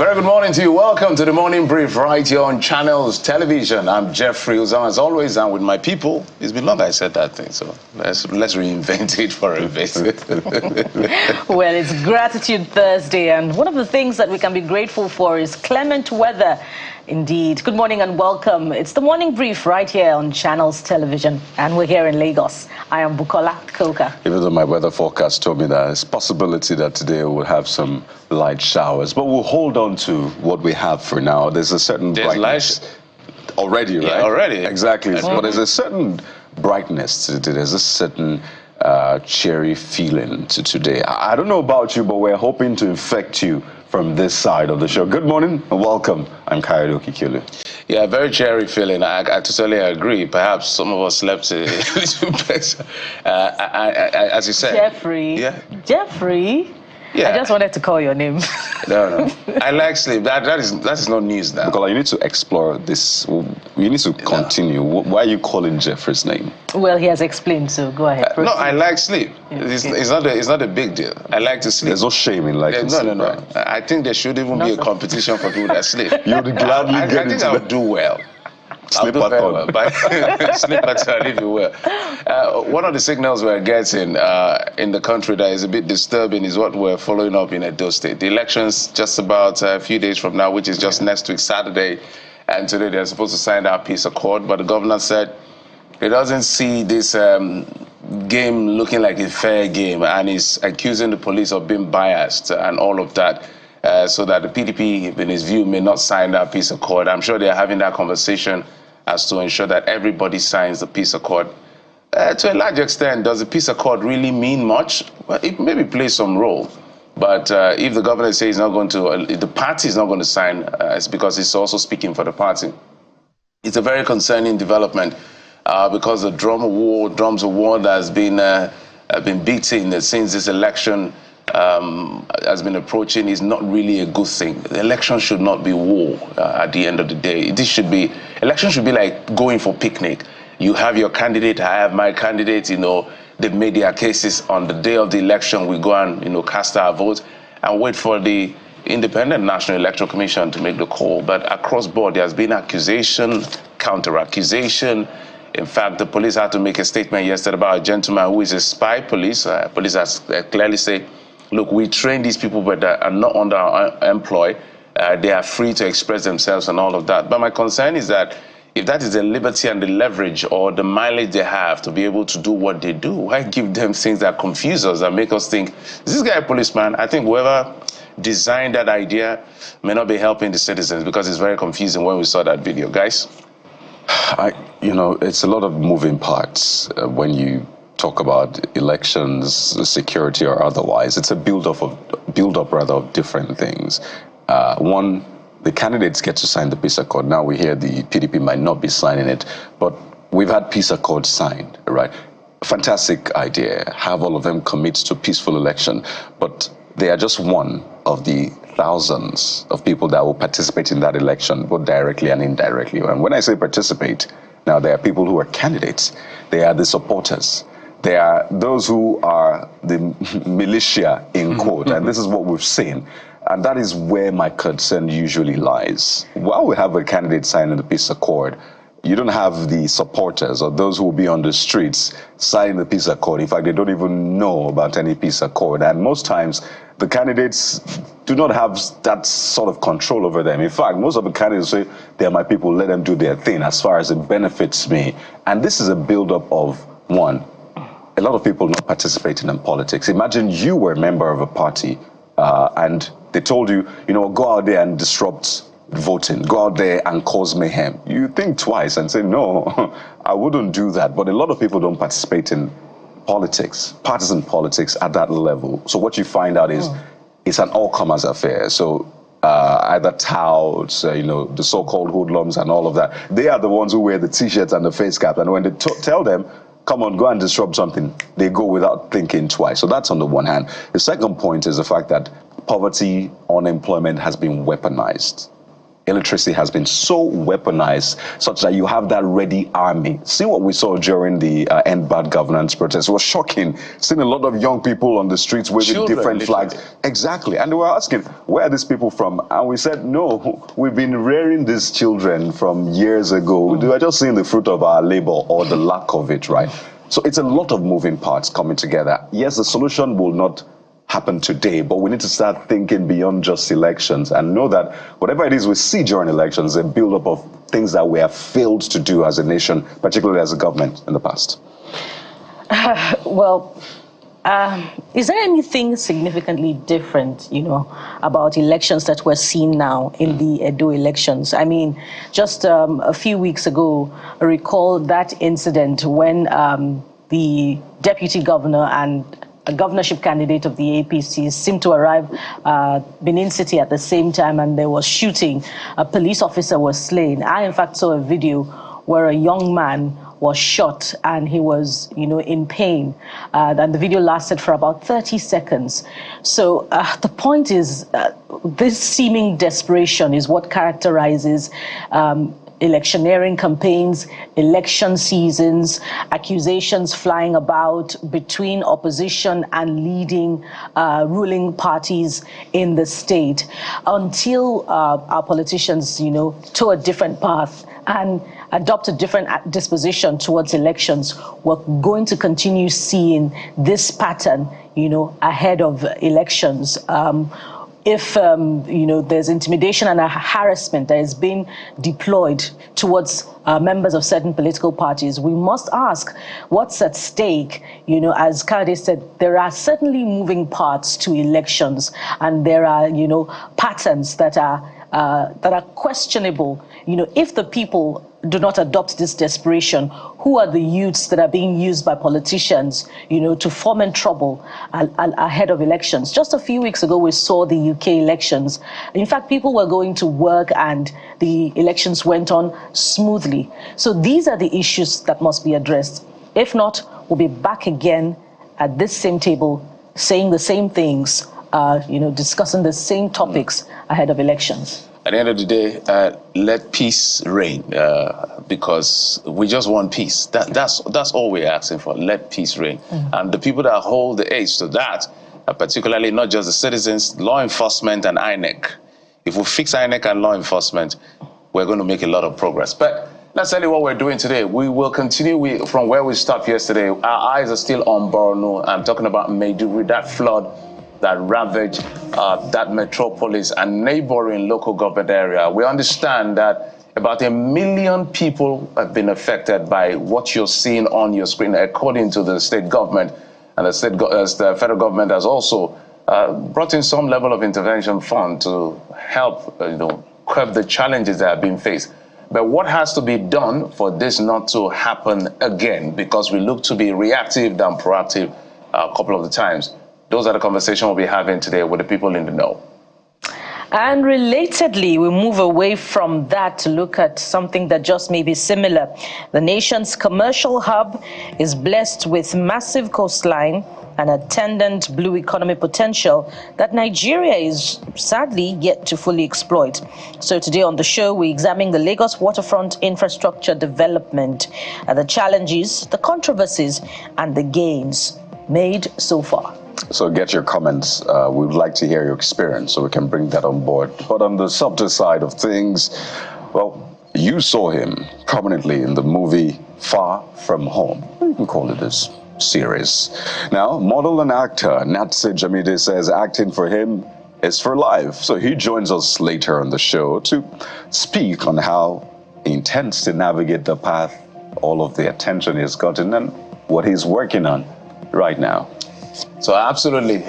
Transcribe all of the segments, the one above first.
Very good morning to you. Welcome to the morning brief right here on Channels Television. I'm Jeffrey Uzan. As always, I'm with my people. It's been long I said that thing, so let's reinvent it for a bit. Well, it's Gratitude Thursday, and one of the things that we can be grateful for is clement weather. Indeed. Good morning and welcome. It's the morning brief right here on Channels Television, and we're here in Lagos. I am Bukola Koka. Even though my weather forecast told me that there's a possibility that today we'll have some light showers, but we'll hold on to what we have for now. There's a certain brightness already, right? Yeah, already. Exactly. But there's a certain brightness to today. There's a certain cheery feeling to today. I don't know about you, but we're hoping to infect you from this side of the show. Good morning and welcome. I'm Kayode Okikulu. Yeah, very cheery feeling. I totally agree. Perhaps some of us slept a little better. As you said. Jeffrey. Yeah. Jeffrey. Yeah. I just wanted to call your name. No. I like sleep. That is not news now. Because you need to explore this. You need to continue. Why are you calling Jeffrey's name? Well, he has explained, so go ahead. No, I like sleep. It's not a big deal. I like to sleep. There's no shame in liking sleep. No. Right? I think there should even be a competition for people that sleep. You would gladly get into I think I would do well. Sleep pattern. Sleep pattern, if you will. One of the signals we're getting in the country that is a bit disturbing is what we're following up in Edo State. The election's just about a few days from now, which is just next week, Saturday. And today they're supposed to sign that peace accord. But the governor said he doesn't see this game looking like a fair game, and is accusing the police of being biased and all of that. So that the PDP, in his view, may not sign that peace accord. I'm sure they're having that conversation as to ensure that everybody signs the peace accord. To a large extent, does the peace accord really mean much? Well, it maybe plays some role. But if the governor says he's not going to, if the party is not going to sign, it's because he's also speaking for the party. It's a very concerning development because the drums of war that has been beaten since this election has been approaching is not really a good thing. The election should not be war at the end of the day. Election should be like going for picnic. You have your candidate, I have my candidate, they've made their cases. On the day of the election, we go and, cast our vote and wait for the Independent National Electoral Commission to make the call. But across board, there has been accusation, counter-accusation. In fact, the police had to make a statement yesterday about a gentleman who is a spy police. Police has clearly said, look, we train these people, but they are not under our employ. They are free to express themselves and all of that. But my concern is that if that is the liberty and the leverage or the mileage they have to be able to do what they do, why give them things that confuse us and make us think, is this guy a policeman? I think whoever designed that idea may not be helping the citizens, because it's very confusing when we saw that video. Guys? It's a lot of moving parts when you talk about elections, security or otherwise. It's a build-up of different things. One, the candidates get to sign the peace accord. Now we hear the PDP might not be signing it, but we've had peace accords signed, right? Fantastic idea. Have all of them commit to peaceful election, but they are just one of the thousands of people that will participate in that election, both directly and indirectly. And when I say participate, now there are people who are candidates. They are the supporters. They are those who are the militia, in quote, and this is what we've seen. And that is where my concern usually lies. While we have a candidate signing the peace accord, you don't have the supporters or those who will be on the streets signing the peace accord. In fact, they don't even know about any peace accord. And most times, the candidates do not have that sort of control over them. In fact, most of the candidates say, they're my people, let them do their thing as far as it benefits me. And this is a buildup of, one, a lot of people not participating in politics. Imagine you were a member of a party and they told you, go out there and disrupt voting, go out there and cause mayhem. You think twice and say, no, I wouldn't do that. But a lot of people don't participate in politics, partisan politics at that level. So what you find out is it's an all-comers affair. So either touts, the so-called hoodlums and all of that, they are the ones who wear the T-shirts and the face caps. And when they tell them, come on, go and disrupt something, they go without thinking twice. So that's on the one hand. The second point is the fact that poverty, unemployment has been weaponized illiteracy has been so weaponized such that you have that ready army. See what we saw during the End Bad Governance protest. It was shocking, seeing a lot of young people on the streets waving Children, different flags. Exactly. And they were asking, where are these people from? And we said, no, we've been rearing these children from years ago. We are just seeing the fruit of our labor, or the lack of it, right? So it's a lot of moving parts coming together. Yes, the solution will not happen today, but we need to start thinking beyond just elections and know that whatever it is we see during elections is a build-up of things that we have failed to do as a nation, particularly as a government in the past. Is there anything significantly different, about elections that we're seeing now in the Edo elections? I mean, just a few weeks ago, I recall that incident when the deputy governor and a governorship candidate of the APC seemed to arrive Benin City at the same time, and there was shooting. A police officer was slain. I, in fact, saw a video where a young man was shot and he was, in pain. And the video lasted for about 30 seconds. So the point is, this seeming desperation is what characterizes electioneering campaigns, election seasons, accusations flying about between opposition and leading ruling parties in the state, until our politicians, toe a different path and adopt a different disposition towards elections. We're going to continue seeing this pattern, ahead of elections. If there's intimidation and harassment that is being deployed towards members of certain political parties, we must ask what's at stake. As Kade said, there are certainly moving parts to elections, and there are patterns that are questionable. If the people do not adopt this desperation, who are the youths that are being used by politicians, to foment trouble ahead of elections? Just a few weeks ago, we saw the UK elections. In fact, people were going to work and the elections went on smoothly. So these are the issues that must be addressed. If not, we'll be back again at this same table, saying the same things, discussing the same topics ahead of elections. At the end of the day, let peace reign, because we just want peace. That's all we're asking for. Let peace reign. And the people that hold the edge to that, particularly not just the citizens, law enforcement and INEC. If we fix INEC and law enforcement, we're going to make a lot of progress. But let's tell you what we're doing today. We will continue from where we stopped yesterday. Our eyes are still on Borno. I'm talking about Maiduguri, that flood that ravaged that metropolis and neighboring local government area. We understand that about 1 million people have been affected by what you're seeing on your screen, according to the state government. And the federal government has also brought in some level of intervention fund to help curb the challenges that are being faced. But what has to be done for this not to happen again? Because we look to be reactive than proactive a couple of the times. Those are the conversations we'll be having today with the people in the know. And relatedly, we move away from that to look at something that just may be similar. The nation's commercial hub is blessed with massive coastline and attendant blue economy potential that Nigeria is sadly yet to fully exploit. So today on the show, we examine the Lagos Waterfront infrastructure development, the challenges, the controversies, and the gains made so far. So get your comments. We would like to hear your experience so we can bring that on board. But on the softer side of things, well, you saw him prominently in the movie Far From Home. You can call it this series. Now, model and actor Natse Jamide says acting for him is for life. So he joins us later on the show to speak on how he intends to navigate the path, all of the attention he's gotten, and what he's working on right now. So absolutely,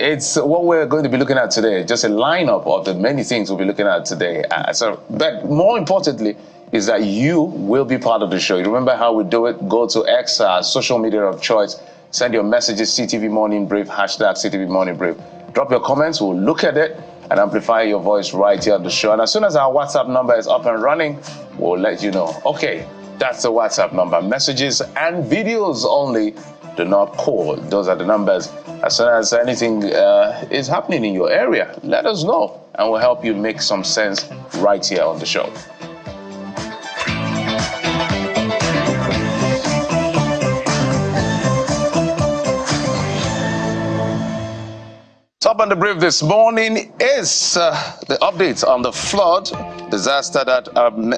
it's what we're going to be looking at today, just a lineup of the many things we'll be looking at today. But more importantly is that you will be part of the show. You remember how we do it? Go to X, social media of choice, send your messages, CTV Morning Brief, hashtag CTV Morning Brief. Drop your comments, we'll look at it and amplify your voice right here on the show. And as soon as our WhatsApp number is up and running, we'll let you know. Okay, that's the WhatsApp number. Messages and videos only. Do not call. Those are the numbers. As soon as anything is happening in your area, let us know. and we'll help you make some sense right here on the show. Top on the brief this morning is the update on the flood disaster that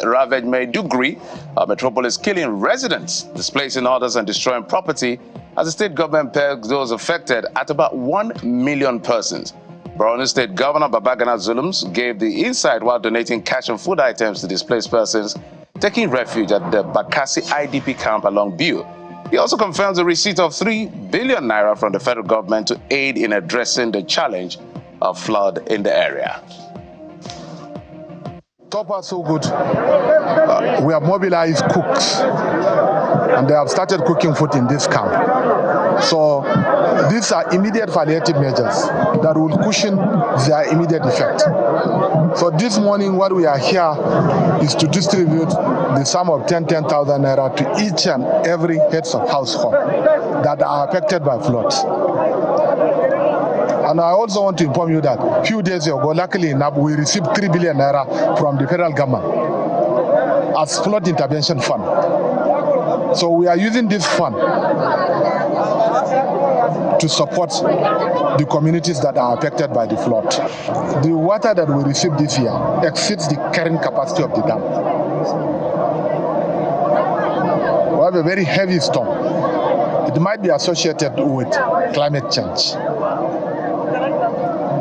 ravaged Maiduguri, a metropolis, killing residents, displacing others and destroying property as the state government pegs those affected at about 1 million persons. Borno State Governor Babagana Zulums gave the insight while donating cash and food items to displaced persons taking refuge at the Bakassi IDP camp along Biu. He also confirms the receipt of 3 billion naira from the federal government to aid in addressing the challenge of flood in the area. So far, so good. We have mobilized cooks, and they have started cooking food in this camp. So these are immediate palliative measures that will cushion their immediate effect. So this morning, what we are here is to distribute the sum of 10,000 naira to each and every heads of household that are affected by floods. And I also want to inform you that a few days ago, luckily enough, we received 3 billion naira from the federal government as flood intervention fund. So we are using this fund to support the communities that are affected by the flood. The water that we received this year exceeds the carrying capacity of the dam. We have a very heavy storm. It might be associated with climate change.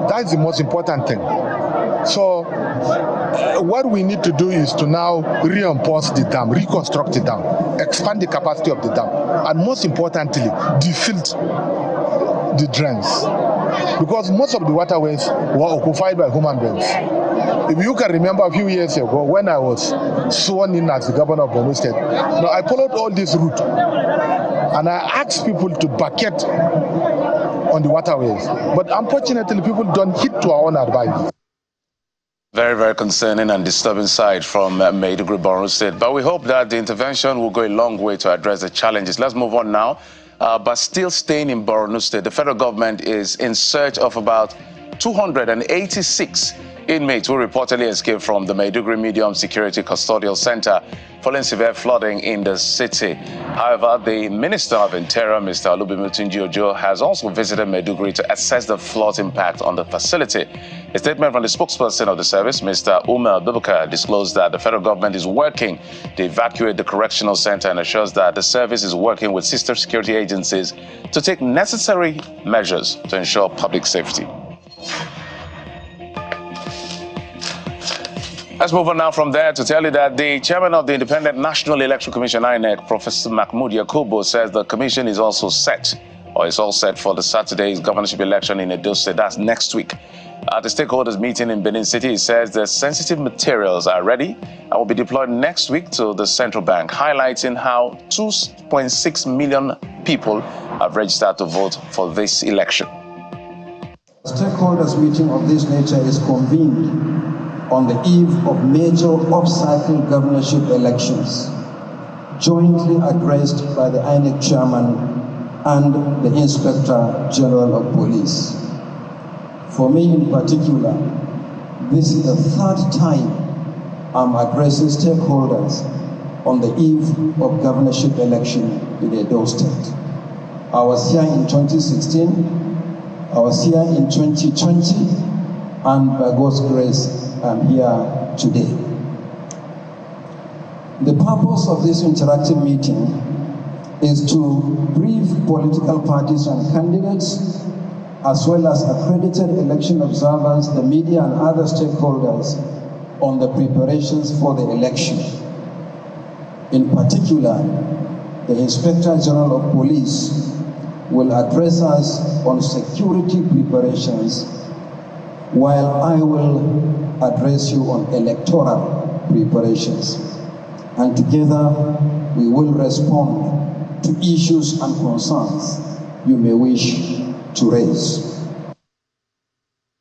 That's the most important thing. So what we need to do is to now reinforce the dam, reconstruct the dam, expand the capacity of the dam, and most importantly, defilt the drains. Because most of the waterways were occupied by human beings. If you can remember a few years ago when I was sworn in as the governor of Borno State, I followed all this route and I asked people to bucket on the waterways. But unfortunately, people don't heed to our own advice. Very, very concerning and disturbing sight from Maiduguri, Borno State. But we hope that the intervention will go a long way to address the challenges. Let's move on now. But still staying in Borno State, the federal government is in search of about 286 inmates who reportedly escaped from the Maiduguri Medium Security Custodial Center following severe flooding in the city. However, the Minister of Interior, Mr. Olubimutunji Ojo, has also visited Maiduguri to assess the flood impact on the facility. A statement from the spokesperson of the service, Mr. Umar Bubakar, disclosed that the federal government is working to evacuate the correctional center and assures that the service is working with sister security agencies to take necessary measures to ensure public safety. Let's move on now from there to tell you that the chairman of the Independent National Election Commission, INEC, Professor Mahmoud Yakubu, says the commission is also set, or is all set for the Saturday's governorship election in Edo State. That's next week. At the stakeholders meeting in Benin City, he says the sensitive materials are ready and will be deployed next week to the central bank, highlighting how 2.6 million people have registered to vote for this election. The stakeholders meeting of this nature is convened on the eve of major off-cycle governorship elections, jointly addressed by the INEC chairman and the Inspector General of Police. For me in particular, this is the third time I'm addressing stakeholders on the eve of governorship election in Edo State. I was here in 2016, I was here in 2020, and by God's grace, I'm here today. The purpose of this interactive meeting is to brief political parties and candidates, as well as accredited election observers, the media and other stakeholders on the preparations for the election. In particular, the Inspector General of Police will address us on security preparations, while I will address you on electoral preparations. And together, we will respond to issues and concerns you may wish to raise.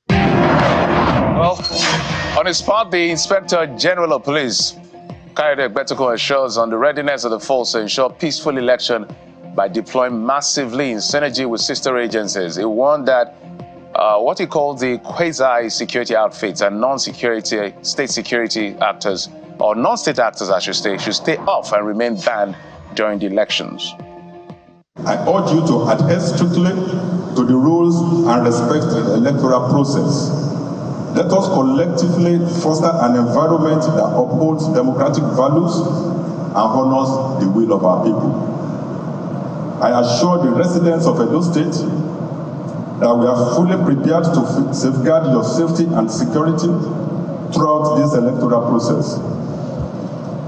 Well, on his part, the Inspector General of Police, Kayode Egbetokun, assures on the readiness of the force to ensure peaceful election by deploying massively in synergy with sister agencies. He warned that what he called the quasi-security outfits and non-security state security actors, or non-state actors, I should stay off and remain banned during the elections. I urge you to adhere strictly to the rules and respect the electoral process. Let us collectively foster an environment that upholds democratic values and honors the will of our people. I assure the residents of Edo State that we are fully prepared to safeguard your safety and security throughout this electoral process.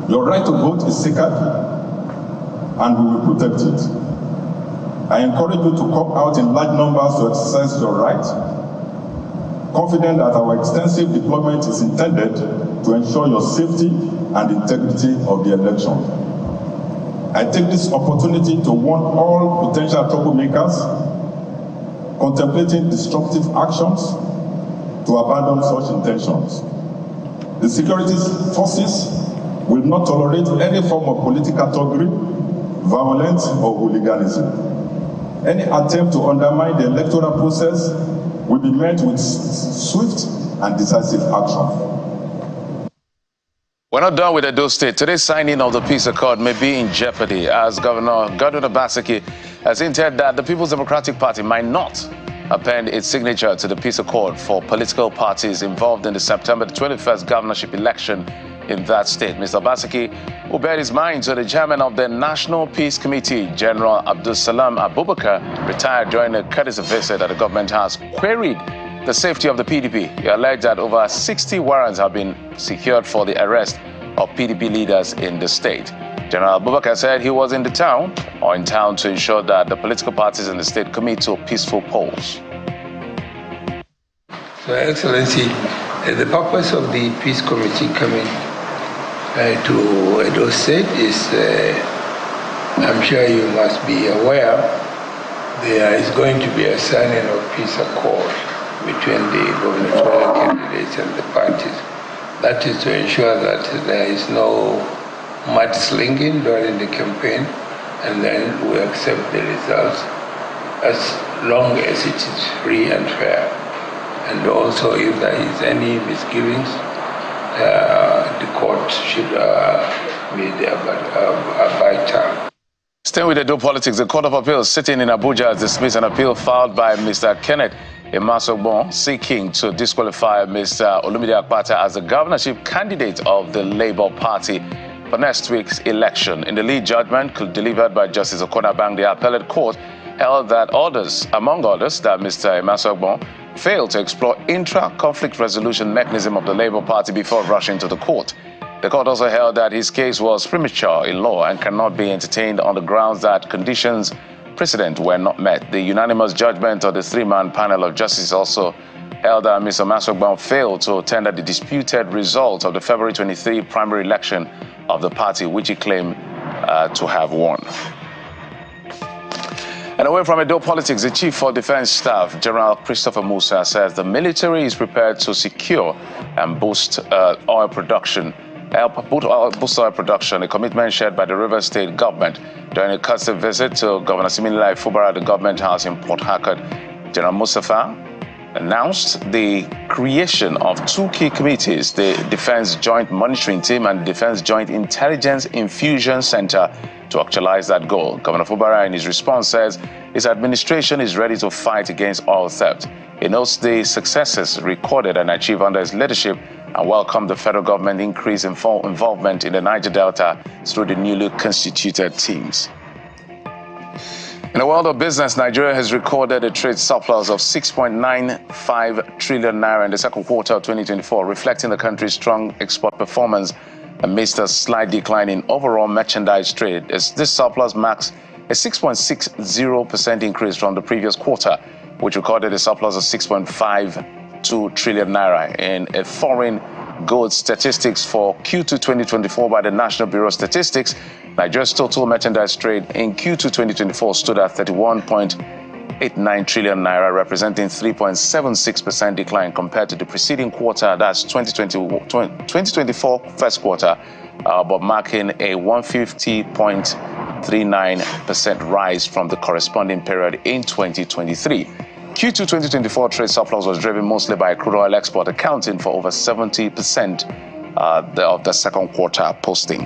Your right to vote is sacred, and we will protect it. I encourage you to come out in large numbers to exercise your right, confident that our extensive deployment is intended to ensure your safety and integrity of the election. I take this opportunity to warn all potential troublemakers contemplating destructive actions to abandon such intentions. The security forces will not tolerate any form of political thuggery, violence, or hooliganism. Any attempt to undermine the electoral process will be met with swift and decisive action. We're not done with Edo State. Today's signing of the peace accord may be in jeopardy as Governor Godwin Obaseki has hinted that the People's Democratic Party might not append its signature to the peace accord for political parties involved in the September 21st governorship election in that state. Mr. Obaseki, who bared his mind to the chairman of the National Peace Committee, General Abdul Salam Abubakar, retired during a courtesy visit at the government house, queried the safety of the PDP. He alleged that over 60 warrants have been secured for the arrest of PDP leaders in the state. General Abubakar said he was in town to ensure that the political parties in the state commit to peaceful polls. So, Excellency, the purpose of the Peace Committee coming to Edo State is, I'm sure you must be aware, there is going to be a signing of peace accord between the gubernatorial candidates and the parties. That is to ensure that there is no mudslinging during the campaign, and then we accept the results as long as it is free and fair. And also, if there is any misgivings, the court should be there by time. Staying with Edo politics, the Court of Appeals sitting in Abuja has dismissed an appeal filed by Mr. Kenneth Emasogbon seeking to disqualify Mr. Olumide Akpata as the governorship candidate of the Labour Party for next week's election. In the lead judgment delivered by Justice Okonabang, the appellate court held that among others, that Mr. Emasogbon failed to explore intra-conflict resolution mechanism of the Labour Party before rushing to the court. The court also held that his case was premature in law and cannot be entertained on the grounds that conditions precedent were not met. The unanimous judgment of the three-man panel of justices also held that Mr. Emasogbon failed to tender the disputed results of the February 23 primary election of the party, which he claimed to have won. And away from Edo politics, the Chief of Defense Staff, General Christopher Musa, says the military is prepared to secure and boost oil production, a commitment shared by the Rivers State government during a courtesy visit to Governor Siminalayi Fubara at the government house in Port Harcourt. General Mustafa announced the creation of two key committees, the Defense Joint Monitoring Team and Defense Joint Intelligence Infusion Center, to actualize that goal. Governor Fubara, in his response, says his administration is ready to fight against oil theft. He notes the successes recorded and achieved under his leadership and welcomed the federal government increased involvement in the Niger Delta through the newly constituted teams. In the world of business, Nigeria has recorded a trade surplus of 6.95 trillion naira in the second quarter of 2024, reflecting the country's strong export performance amidst a slight decline in overall merchandise trade. This surplus marks a 6.60% increase from the previous quarter, which recorded a surplus of 6.52 trillion naira. In a foreign goods statistics for Q2 2024 by the National Bureau of Statistics, Nigeria's total merchandise trade in Q2 2024 stood at 31.89 trillion naira, representing 3.76% decline compared to the preceding quarter, that's 2024 first quarter, but marking a 150.39% rise from the corresponding period in 2023. Q2 2024 trade surplus was driven mostly by crude oil export, accounting for over 70% of the second quarter posting.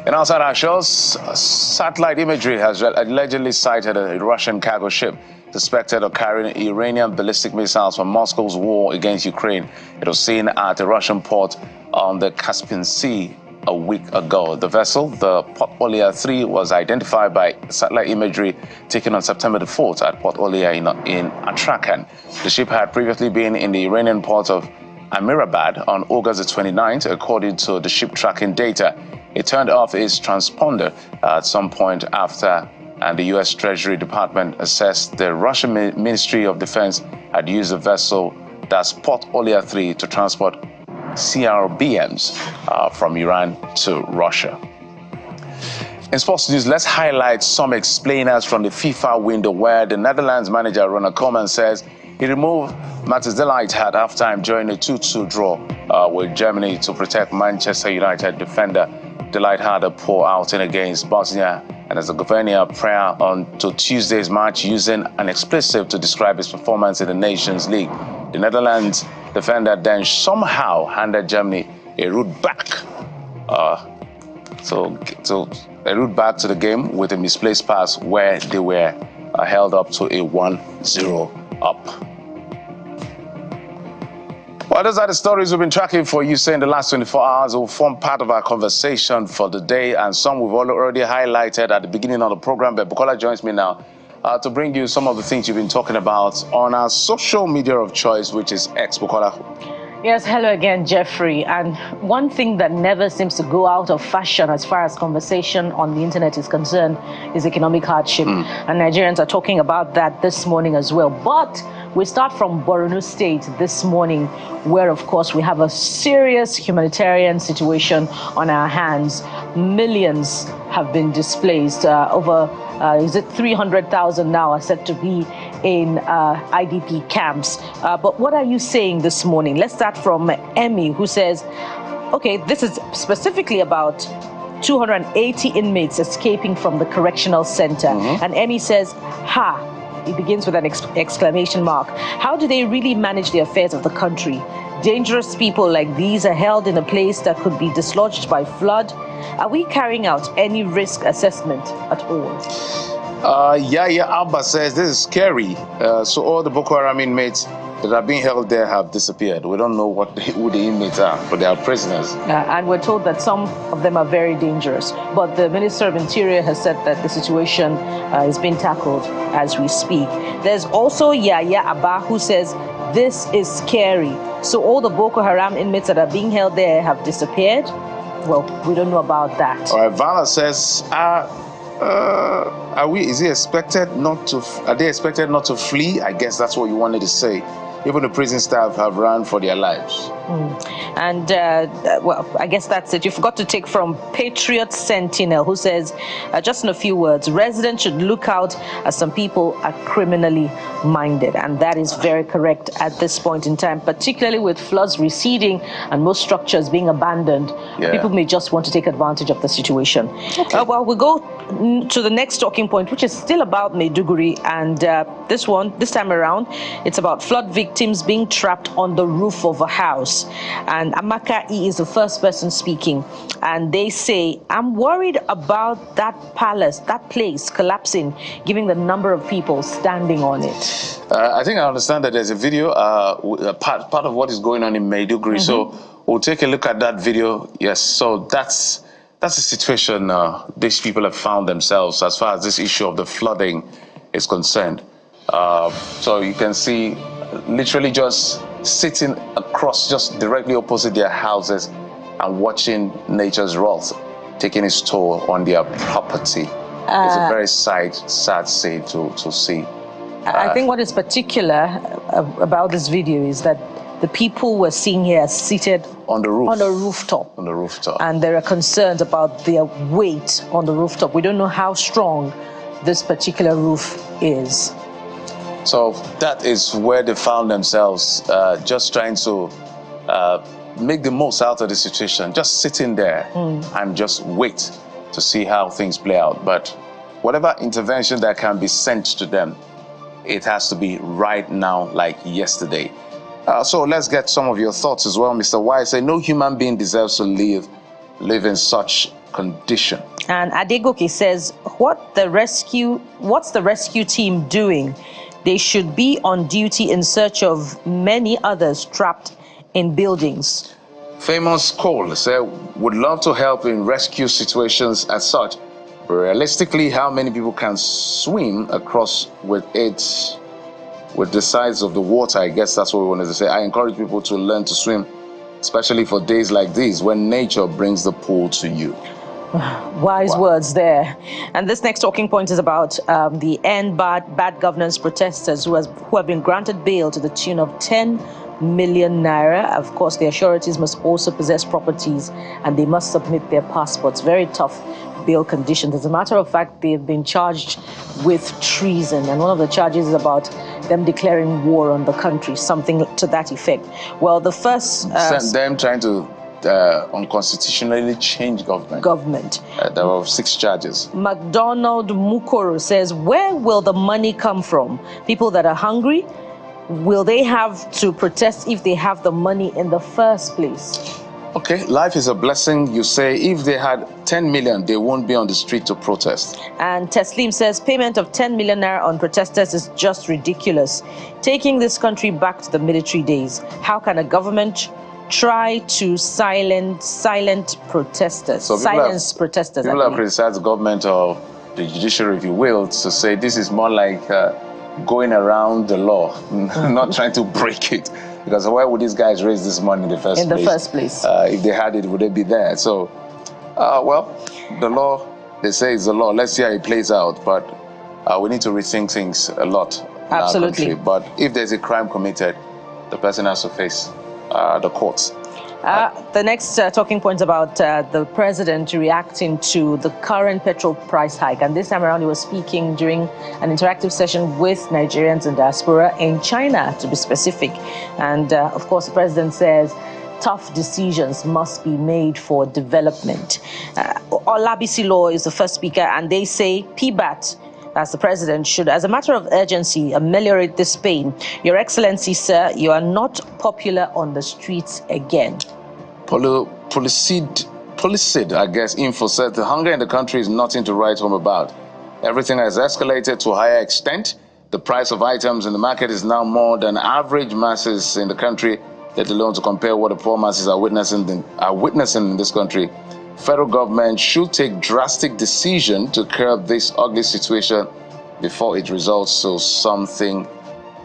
And outside our shores, satellite imagery has allegedly sighted a Russian cargo ship suspected of carrying Iranian ballistic missiles from Moscow's war against Ukraine. It was seen at a Russian port on the Caspian Sea a week ago. The vessel, the Port Olia 3, was identified by satellite imagery taken on September the 4th at Port Olia in Astrakhan. The ship had previously been in the Iranian port of Amirabad on August the 29th, according to the ship tracking data. It turned off its transponder at some point after, and the U.S. Treasury Department assessed the Russian Ministry of Defense had used the vessel, that's Port Olia 3, to transport CRBMs from Iran to Russia. In sports news, let's highlight some explainers from the FIFA window, where the Netherlands manager Ronald Koeman says he removed Matthias de Ligt at halftime during a 2-2 draw with Germany to protect Manchester United defender. De Ligt had a poor outing against Bosnia and Herzegovina prior to Tuesday's match, using an expletive to describe his performance in the Nations League. The Netherlands defender then somehow handed Germany a route back. So a route back to the game with a misplaced pass where they were held up to a 1-0 up. Well, those are the stories we've been tracking for you, say, in the last 24 hours. Will form part of our conversation for the day, and some we've already highlighted at the beginning of the program. But Bukola joins me now to bring you some of the things you've been talking about on our social media of choice, which is X. Bukola. Yes, hello again, Jeffrey. And one thing that never seems to go out of fashion as far as conversation on the internet is concerned is economic hardship. And Nigerians are talking about that this morning as well. But we start from Borno State this morning, where, of course, we have a serious humanitarian situation on our hands. Millions have been displaced. Over, is it 300,000 now are said to be in IDP camps. But what are you saying this morning? Let's start from Emmy, who says, okay, this is specifically about 280 inmates escaping from the correctional center. And Emmy says, ha. It begins with an exclamation mark. How do they really manage the affairs of the country? Dangerous people like these are held in a place that could be dislodged by flood. Are we carrying out any risk assessment at all? Yaya Abba says this is scary. So all the Boko Haram inmates that are being held there have disappeared. We don't know who the inmates are, but they are prisoners. And we're told that some of them are very dangerous. But the Minister of Interior has said that the situation is being tackled as we speak. There's also Yaya Abba, who says this is scary. So all the Boko Haram inmates that are being held there have disappeared? Well, we don't know about that. All right, Vala says, are they expected not to flee? I guess that's what you wanted to say. Even the prison staff have run for their lives. And, well, I guess that's it. You forgot to take from Patriot Sentinel, who says, just in a few words, residents should look out as some people are criminally minded. And that is very correct at this point in time, particularly with floods receding and most structures being abandoned. People may just want to take advantage of the situation. Okay. Well, we go to the next talking point, which is still about Maiduguri. And this time around, it's about flood victims being trapped on the roof of a house. And Amaka E is the first person speaking. And they say, I'm worried about that place collapsing, given the number of people standing on it. I think I understand that there's a video, part of what is going on in Maiduguri. So we'll take a look at that video. Yes, so that's the situation these people have found themselves as far as this issue of the flooding is concerned. So you can see literally just sitting across, just directly opposite their houses and watching nature's wrath taking its toll on their property. It's a very sad sight to see. I think what is particular about this video is that the people we're seeing here are seated on the roof. On a rooftop. On the rooftop. And there are concerns about their weight on the rooftop. We don't know how strong this particular roof is. So that is where they found themselves, just trying to make the most out of the situation, just sitting there and just wait to see how things play out. But whatever intervention that can be sent to them, it has to be right now, like yesterday. So let's get some of your thoughts as well, Mr. Wise. Say no human being deserves to live in such condition. And Adegoke says, what's the rescue team doing? They should be on duty in search of many others trapped in buildings. Famous Cole said, would love to help in rescue situations as such. Realistically, how many people can swim across with the size of the water? I guess that's what we wanted to say. I encourage people to learn to swim, especially for days like these when nature brings the pool to you. Wise words there. And this next talking point is about the End Bad Governance protesters who have been granted bail to the tune of 10 million naira. Of course, their sureties must also possess properties and they must submit their passports. Very tough bail conditions. As a matter of fact, they've been charged with treason, and one of the charges is about them declaring war on the country, something to that effect. Well, the first... them trying to unconstitutionally change government. There were 6 charges. McDonald Mukoro says, where will the money come from? People that are hungry, will they have to protest if they have the money in the first place? Okay, life is a blessing. You say if they had 10 million, they won't be on the street to protest. And Teslim says payment of 10 million naira on protesters is just ridiculous. Taking this country back to the military days. How can a government try to silence protesters? So silence protesters. People have criticized the government or the judiciary, if you will, to say this is more like going around the law, not trying to break it. Because why would these guys raise this money in the first place? If they had it, would they be there? So, well, the law, they say it's the law. Let's see how it plays out. But we need to rethink things a lot in our country. But if there's a crime committed, the person has to face the courts. The next talking point is about the president reacting to the current petrol price hike. And this time around, he was speaking during an interactive session with Nigerians in diaspora in China, to be specific. And of course, the president says tough decisions must be made for development. Olabisi Law is the first speaker, and they say PBAT, as the president, should, as a matter of urgency, ameliorate this pain. Your Excellency, sir, you are not popular on the streets again. Policid, I guess, info said the hunger in the country is nothing to write home about. Everything has escalated to a higher extent. The price of items in the market is now more than average masses in the country, let alone to compare what the poor masses are witnessing in this country. Federal government should take drastic decision to curb this ugly situation before it results to something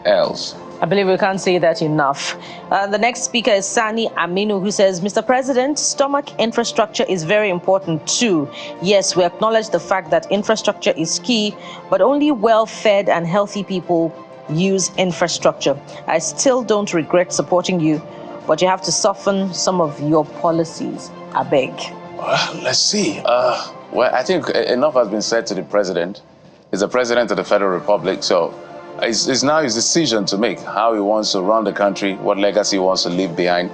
else. I believe we can't say that enough. The next speaker is Sani Aminu, who says, Mr. President, stomach infrastructure is very important too. Yes, we acknowledge the fact that infrastructure is key, but only well-fed and healthy people use infrastructure. I still don't regret supporting you, but you have to soften some of your policies. I beg. Well, let's see. Well, I think enough has been said to the president. He's the president of the Federal Republic, so it's now his decision to make how he wants to run the country, what legacy he wants to leave behind.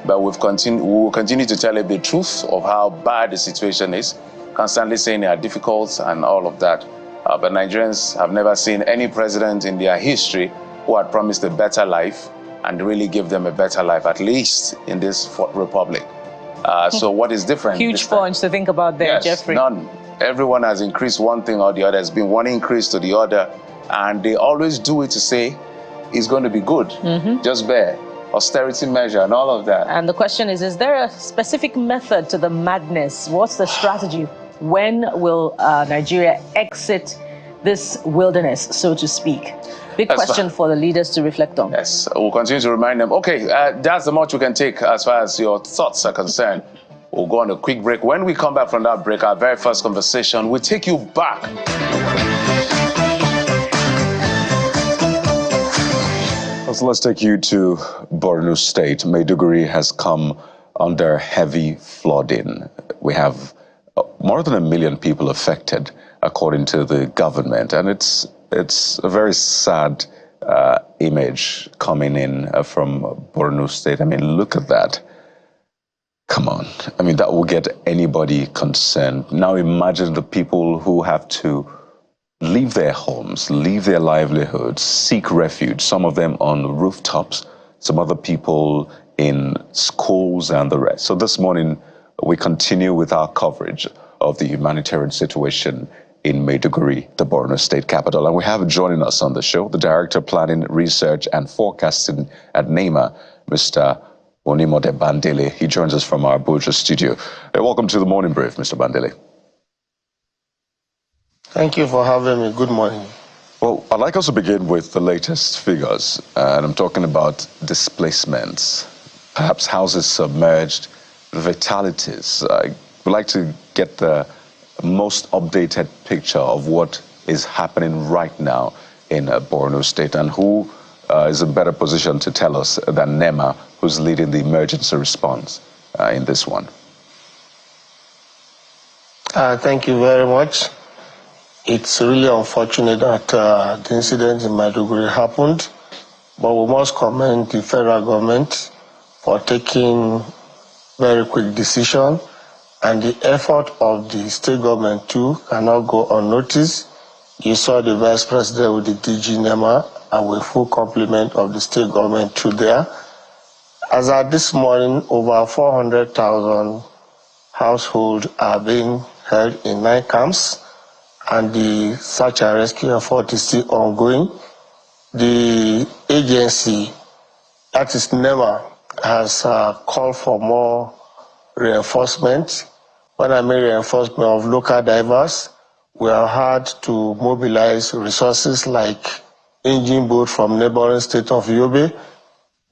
But we will continue to tell him the truth of how bad the situation is, constantly saying they are difficult and all of that. But Nigerians have never seen any president in their history who had promised a better life and really give them a better life, at least in this republic. So what is different? Huge points to think about there, yes, Jeffrey. None. Everyone has increased one thing or the other. There's been one increase to the other. And they always do it to say it's going to be good. Just bear. Austerity measure and all of that. And the question is there a specific method to the madness? What's the strategy? When will Nigeria exit this wilderness, so to speak? Big question for the leaders to reflect on. Yes, we'll continue to remind them. Okay, that's the much we can take as far as your thoughts are concerned. We'll go on a quick break. When we come back from that break, our very first conversation, we'll take you back. So let's take you to Borno State. Maiduguri has come under heavy flooding. We have more than 1 million people affected, according to the government, and it's a very sad image coming in from Borno State. I mean, look at that. Come on. I mean, that will get anybody concerned. Now imagine the people who have to leave their homes, leave their livelihoods, seek refuge, some of them on rooftops, some other people in schools and the rest. So this morning, we continue with our coverage of the humanitarian situation in Maiduguri, the Borno state capital. And we have joining us on the show, the Director of Planning, Research and Forecasting at NEMA, Mr. Onimode Bandele. He joins us from our Abuja studio. Welcome to the Morning Brief, Mr. Bandele. Thank you for having me. Good morning. Well, I'd like us to begin with the latest figures, and I'm talking about displacements, perhaps houses submerged, fatalities. I would like to get the most updated picture of what is happening right now in Borno State, and who is in better position to tell us than NEMA, who's leading the emergency response in this one. Thank you very much. It's really unfortunate that the incident in Maiduguri happened, but we must commend the federal government for taking very quick decision, and the effort of the state government too cannot go unnoticed. You saw the Vice President with the DG NEMA, and with full complement of the state government too there. As of this morning, over 400,000 households are being held in 9 camps, and the search and rescue effort is still ongoing. The agency, that is NEMA, has called for more reinforcement. When I mean reinforcement of local divers, we have had to mobilize resources like engine boat from neighboring state of Yobe.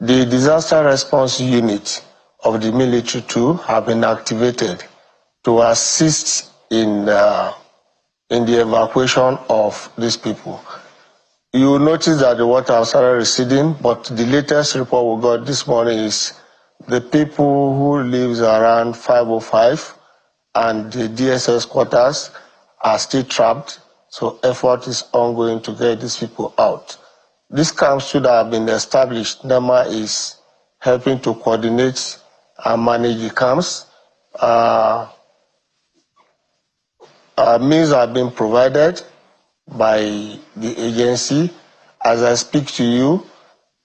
The disaster response unit of the military too have been activated to assist in the evacuation of these people. You will notice that the water has started receding, but the latest report we got this morning is the people who lives around 505 and the DSS quarters are still trapped, so effort is ongoing to get these people out. These camps that have been established, NEMA is helping to coordinate and manage the camps. Means have been provided by the agency. As I speak to you,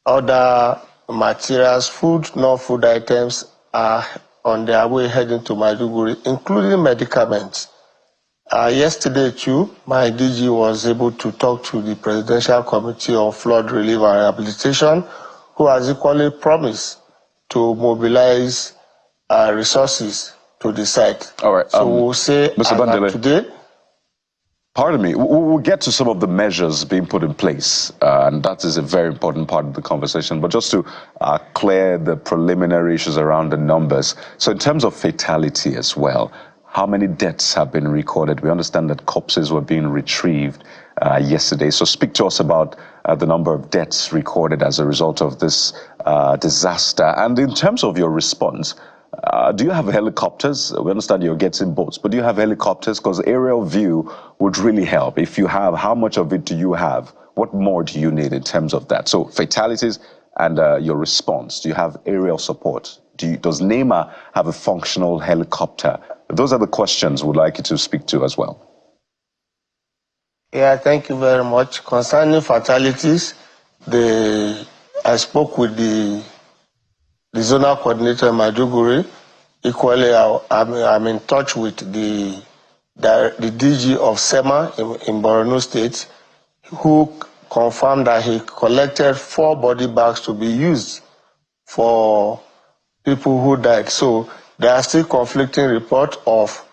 other materials, food, non-food items are on their way heading to Maiduguri, including medicaments. Yesterday too, my DG was able to talk to the Presidential Committee on Flood Relief and Rehabilitation, who has equally promised to mobilize resources to the site. All right. So we'll say Mr. Bandele, today. Pardon me, we'll get to some of the measures being put in place, and that is a very important part of the conversation. But just to clear the preliminary issues around the numbers. So in terms of fatality as well, how many deaths have been recorded? We understand that corpses were being retrieved yesterday. So speak to us about the number of deaths recorded as a result of this disaster. And in terms of your response, do you have helicopters? We understand you're getting boats, but do you have helicopters? Because aerial view would really help. If you have, how much of it do you have? What more do you need in terms of that? So fatalities and your response. Do you have aerial support? Does NEMA have a functional helicopter? Those are the questions we'd like you to speak to as well. Yeah, thank you very much. Concerning fatalities, I spoke with the zonal coordinator in Maiduguri. Equally, I'm in touch with the DG of SEMA in Borno State, who confirmed that he collected 4 body bags to be used for people who died. So there are still conflicting reports of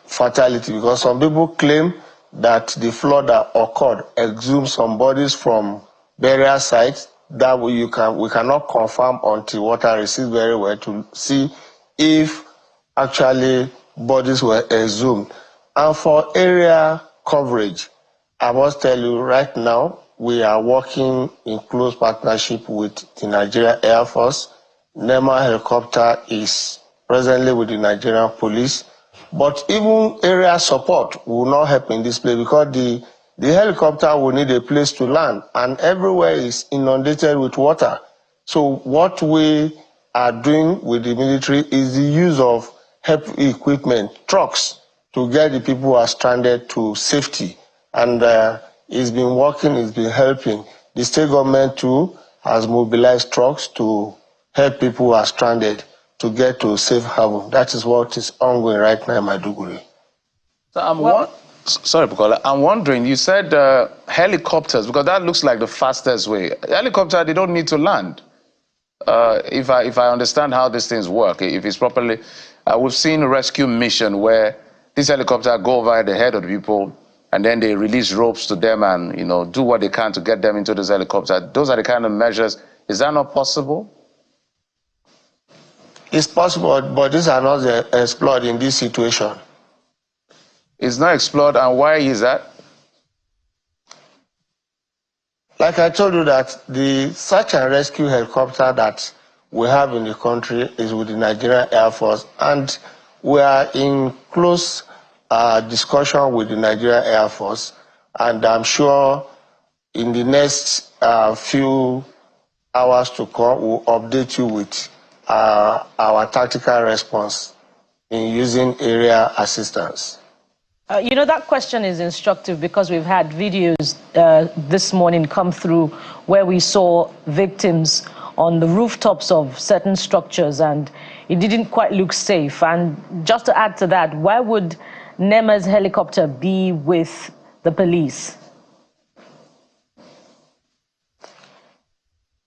fatality, because some people claim that the flood that occurred exhumed some bodies from burial sites that we cannot confirm until water recedes very well to see if actually bodies were exhumed. And for area coverage, I must tell you right now, we are working in close partnership with the Nigerian Air Force. NEMA helicopter is presently with the Nigerian police, but even area support will not help in this place, because the helicopter will need a place to land, and everywhere is inundated with water. So what we are doing with the military is the use of heavy equipment, trucks, to get the people who are stranded to safety. And it's been working, it's been helping. The state government too has mobilized trucks to help people who are stranded to get to safe haven. That is what is ongoing right now in Maiduguri. So sorry, Bukola, I'm wondering, you said helicopters, because that looks like the fastest way. Helicopter, they don't need to land. If I understand how these things work, if it's properly, we've seen a rescue mission where these helicopters go over the head of the people, and then they release ropes to them and, you know, do what they can to get them into this helicopter. Those are the kind of measures. Is that not possible? It's possible, but these are not explored in this situation. It's not explored, and why is that? Like I told you, that the search and rescue helicopter that we have in the country is with the Nigerian Air Force, and we are in close discussion with the Nigerian Air Force, and I'm sure in the next few hours to come, we'll update you with our tactical response in using area assistance. You know, that question is instructive because we've had videos this morning come through where we saw victims on the rooftops of certain structures, and it didn't quite look safe. And just to add to that, why would NEMA's helicopter be with the police?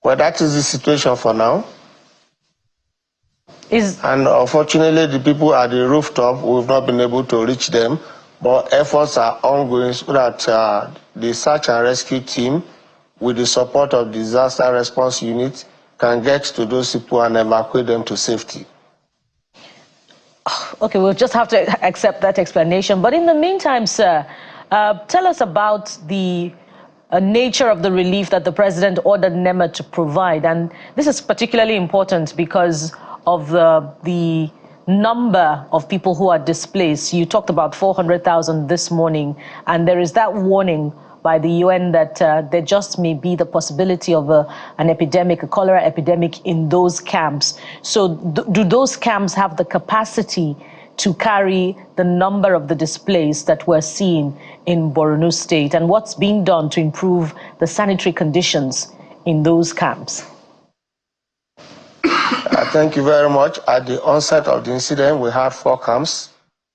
Well, that is the situation for now. And unfortunately, the people at the rooftop, we've not been able to reach them, but efforts are ongoing so that the search and rescue team, with the support of disaster response unit, can get to those people and evacuate them to safety. Okay, we'll just have to accept that explanation. But in the meantime, sir, tell us about the nature of the relief that the president ordered NEMA to provide. And this is particularly important because of the number of people who are displaced. You talked about 400,000 this morning, and there is that warning by the UN that there just may be the possibility of an epidemic, a cholera epidemic in those camps. So do those camps have the capacity to carry the number of the displaced that we're seeing in Borno State? And what's being done to improve the sanitary conditions in those camps? Thank you very much. At the onset of the incident, we had 4 camps.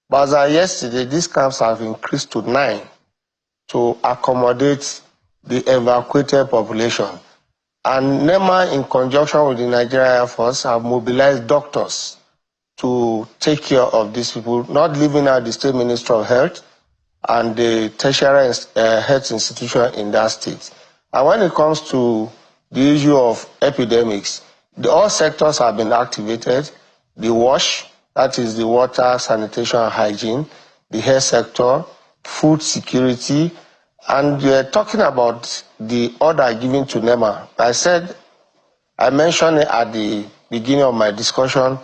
But as of yesterday, these camps have increased to 9 to accommodate the evacuated population. And NEMA, in conjunction with the Nigerian Air Force, have mobilized doctors to take care of these people, not leaving out the State Ministry of Health and the tertiary health institution in that state. And when it comes to the issue of epidemics, all sectors have been activated. The WASH, that is the water, sanitation and hygiene, the health sector, food security, and we're talking about the order given to NEMA. I mentioned it at the beginning of my discussion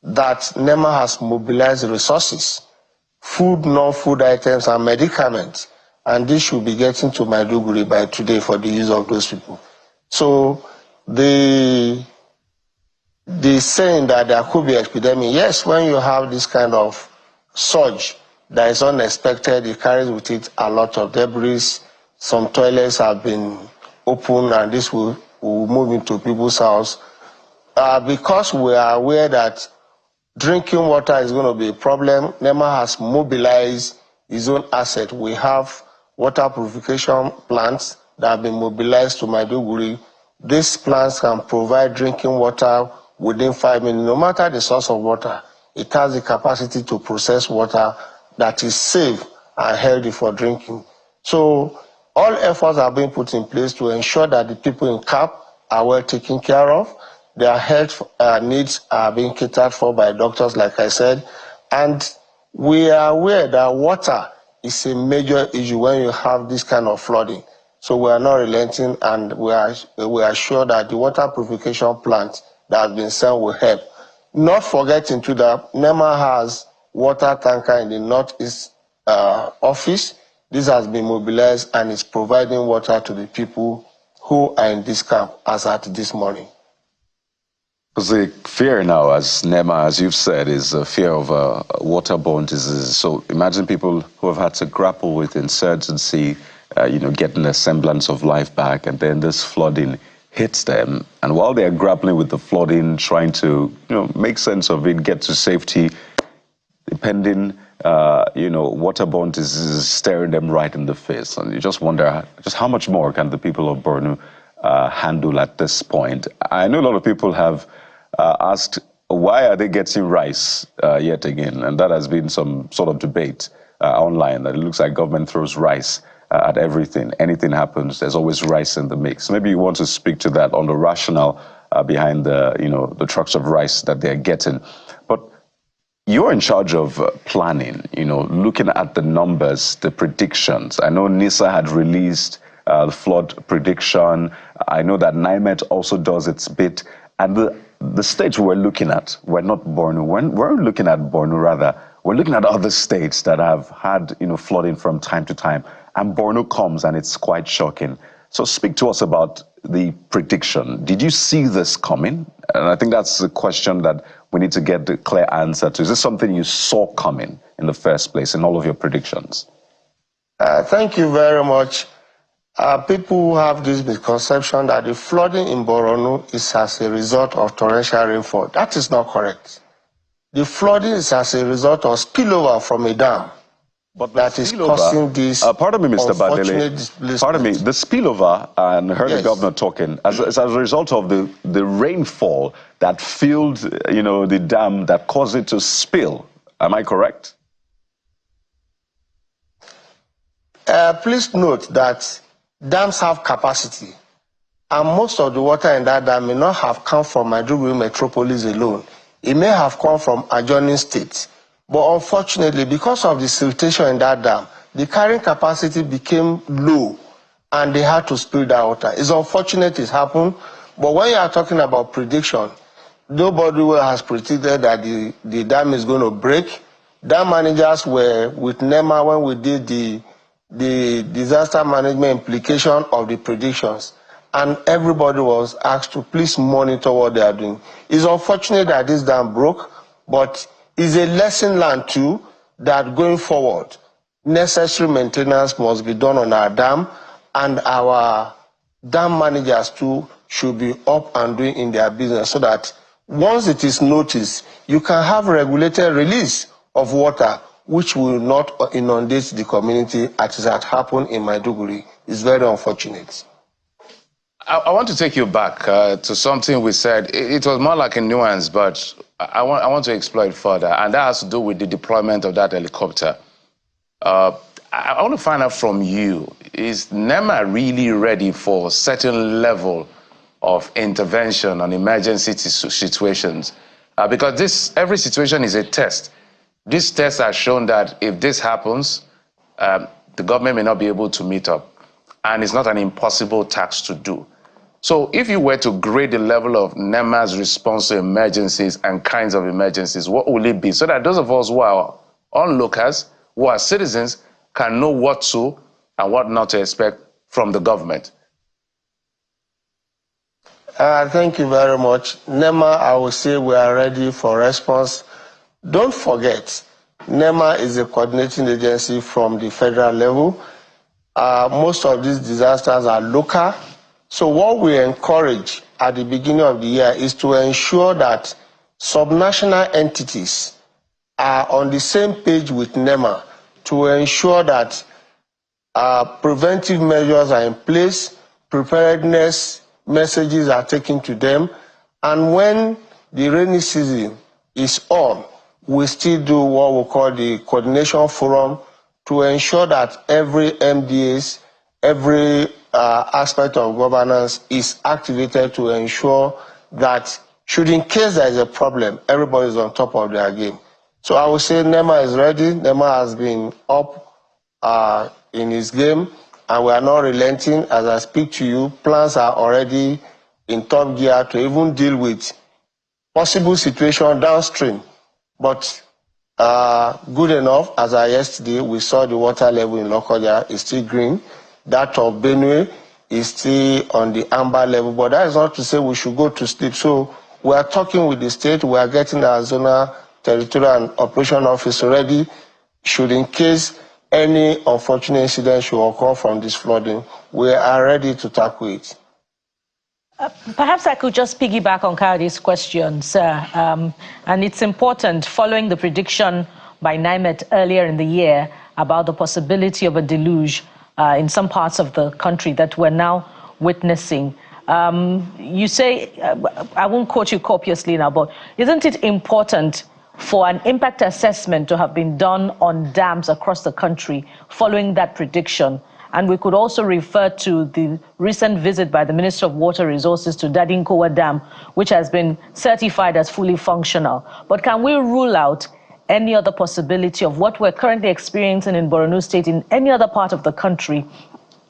that NEMA has mobilized resources, food, non-food items, and medicaments, and this should be getting to Maiduguri by today for the use of those people. So the saying that there could be epidemic, yes, when you have this kind of surge that is unexpected, it carries with it a lot of debris. Some toilets have been opened, and this will move into people's house. Because we are aware that drinking water is going to be a problem, NEMA has mobilized its own asset. We have water purification plants that have been mobilized to Maiduguri. These plants can provide drinking water within 5 minutes, no matter the source of water. It has the capacity to process water that is safe and healthy for drinking. So all efforts are being put in place to ensure that the people in camp are well taken care of. Their health needs are being catered for by doctors, like I said. And we are aware that water is a major issue when you have this kind of flooding. So we are not relenting, and we are sure that the water purification plant that has been sent will help. Not forgetting too that NEMA has water tanker in the Northeast office. This has been mobilized and is providing water to the people who are in this camp as at this morning. Because the fear now, as NEMA, as you've said, is a fear of waterborne diseases. So imagine people who have had to grapple with insurgency, getting a semblance of life back, and then this flooding hits them. And while they're grappling with the flooding, trying to, make sense of it, get to safety, depending, waterborne diseases staring them right in the face. And you just wonder, just how much more can the people of Borno handle at this point? I know a lot of people have asked, why are they getting rice yet again? And that has been some sort of debate online, that it looks like government throws rice at everything. Anything happens, there's always rice in the mix. Maybe you want to speak to that on the rationale behind the trucks of rice that they're getting. But you're in charge of planning, looking at the numbers, the predictions. I know NISA had released the flood prediction. I know that NIMET also does its bit. And the states we're looking at, we're not Borno. We're looking at Borno, rather. We're looking at other states that have had, flooding from time to time. And Borno comes, and it's quite shocking. So speak to us about the prediction. Did you see this coming? And I think that's the question that we need to get the clear answer to. Is this something you saw coming in the first place in all of your predictions? Thank you very much. People have this misconception that the flooding in Borno is as a result of torrential rainfall. That is not correct. The flooding is as a result of spillover from a dam. But that is causing this. Pardon me, Mr. Badele. Pardon me. The spillover, and heard the governor talking, as a result of the rainfall that filled, the dam that caused it to spill. Am I correct? Please note that dams have capacity, and most of the water in that dam may not have come from Maiduguri metropolis alone. It may have come from adjoining states. But unfortunately, because of the siltation in that dam, the carrying capacity became low, and they had to spill that water. It's unfortunate it happened, but when you are talking about prediction, nobody has predicted that the dam is going to break. Dam managers were with NEMA when we did the disaster management implication of the predictions, and everybody was asked to please monitor what they are doing. It's unfortunate that this dam broke, but it's a lesson learned too that going forward, necessary maintenance must be done on our dam, and our dam managers too should be up and doing in their business, so that once it is noticed, you can have regulated release of water which will not inundate the community as it had happened in Maiduguri. It's very unfortunate. I want to take you back to something we said. It was more like a nuance, but I want to explore it further, and that has to do with the deployment of that helicopter. I want to find out from you, is NEMA really ready for a certain level of intervention on emergency situations? Because every situation is a test. This test has shown that if this happens, the government may not be able to meet up, and it's not an impossible task to do. So if you were to grade the level of NEMA's response to emergencies and kinds of emergencies, what will it be? So that those of us who are onlookers, who are citizens, can know what to and what not to expect from the government. Thank you very much. NEMA, I will say we are ready for response. Don't forget, NEMA is a coordinating agency from the federal level. Most of these disasters are local. So what we encourage at the beginning of the year is to ensure that subnational entities are on the same page with NEMA to ensure that preventive measures are in place, preparedness messages are taken to them, and when the rainy season is on, we still do what we call the coordination forum to ensure that every MDAs, every aspect of governance is activated to ensure that should in case there is a problem, everybody is on top of their game. So I would say NEMA is ready. NEMA has been up in his game, and we are not relenting. As I speak to you, plans are already in top gear to even deal with possible situation downstream. But good enough, as I yesterday, we saw the water level in Lokoja is still green. That of Benue is still on the amber level, but that is not to say we should go to sleep. So We are talking with the state. We are getting our zonal, territorial, and operation office ready. Should in case any unfortunate incident should occur from this flooding, we are ready to tackle it. Perhaps I could just piggyback on Kayode's question, sir. And it's important, following the prediction by NIMET earlier in the year about the possibility of a deluge in some parts of the country that we're now witnessing. You say, I won't quote you copiously now, but isn't it important for an impact assessment to have been done on dams across the country following that prediction? And we could also refer to the recent visit by the Minister of Water Resources to Dadinkowa Dam, which has been certified as fully functional. But can we rule out any other possibility of what we're currently experiencing in Borno State in any other part of the country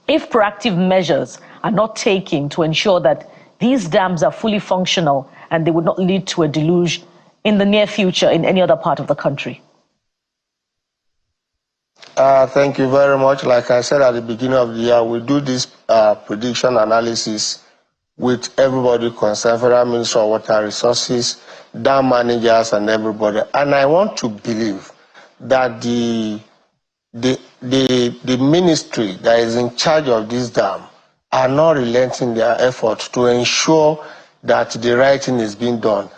if proactive measures are not taken to ensure that these dams are fully functional and they would not lead to a deluge in the near future in any other part of the country? Thank you very much. Like I said at the beginning of the year, we do this prediction analysis with everybody concerned, Federal Minister of Water Resources, dam managers, and everybody. And I want to believe that the ministry that is in charge of this dam are not relenting their efforts to ensure that the right thing is being done.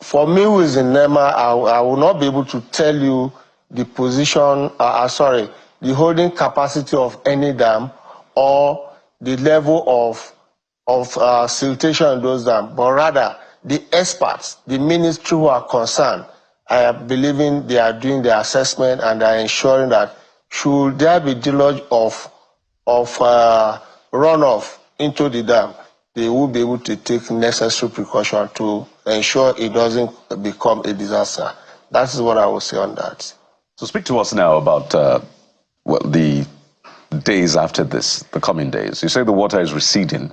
For me, who is in NEMA, I will not be able to tell you the position, the holding capacity of any dam or the level of siltation in those dams, but rather the experts, the ministry who are concerned, I am believing they are doing the assessment and are ensuring that should there be deluge of runoff into the dam, they will be able to take necessary precaution to ensure it doesn't become a disaster. That is what I will say on that. So speak to us now about the days after this, the coming days. You say the water is receding.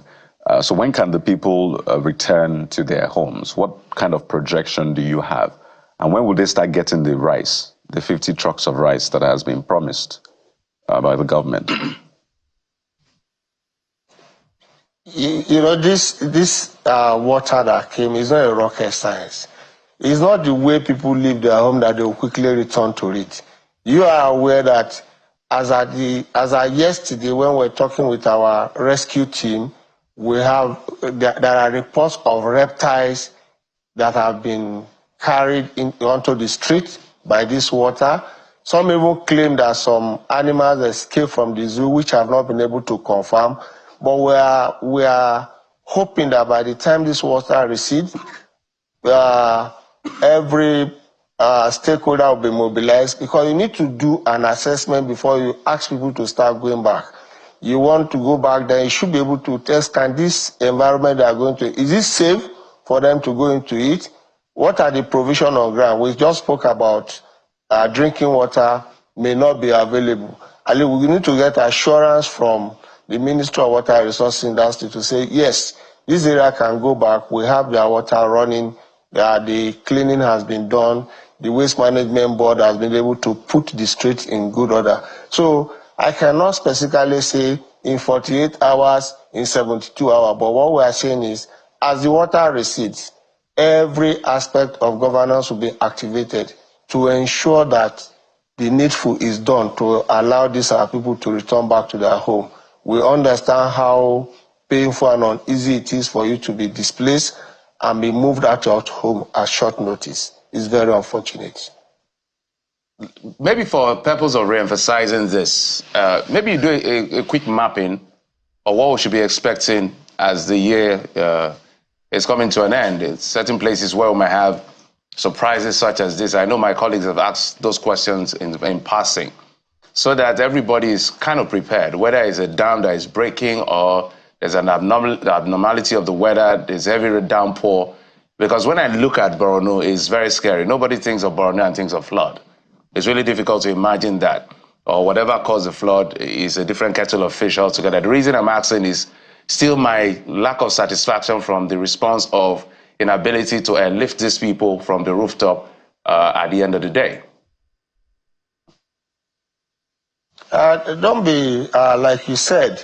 So when can the people return to their homes? What kind of projection do you have? And when will they start getting the rice, the 50 trucks of rice that has been promised by the government? You know, this water that came is not a rocket science. It's not the way people leave their home that they will quickly return to it. You are aware that as at yesterday, when we're talking with our rescue team, there are reports of reptiles that have been carried onto the street by this water. Some even claim that some animals escaped from the zoo, which have not been able to confirm. But we are hoping that by the time this water recedes, every stakeholder will be mobilized, because you need to do an assessment before you ask people to start going back. You want to go back, then you should be able to test, can this environment they are going to, is it safe for them to go into it? What are the provision on ground? We just spoke about drinking water may not be available. We need to get assurance from the Ministry of Water Resources Industry to say, yes, this area can go back. We have their water running. The cleaning has been done. The Waste Management Board has been able to put the street in good order. So I cannot specifically say in 48 hours, in 72 hours, but what we are saying is, as the water recedes, every aspect of governance will be activated to ensure that the needful is done to allow these people to return back to their home. We understand how painful and uneasy it is for you to be displaced and be moved out of home at short notice. It's very unfortunate. Maybe for purpose of re-emphasizing this, maybe you do a quick mapping of what we should be expecting as the year is coming to an end. In certain places where we might have surprises such as this. I know my colleagues have asked those questions in passing, so that everybody is kind of prepared, whether it's a dam that is breaking or there's an abnormality of the weather, there's heavy downpour. Because when I look at Borno, it's very scary. Nobody thinks of Borno and thinks of flood. It's really difficult to imagine that, or whatever caused the flood is a different kettle of fish altogether. The reason I'm asking is still my lack of satisfaction from the response of inability to lift these people from the rooftop at the end of the day. Don't be, like you said,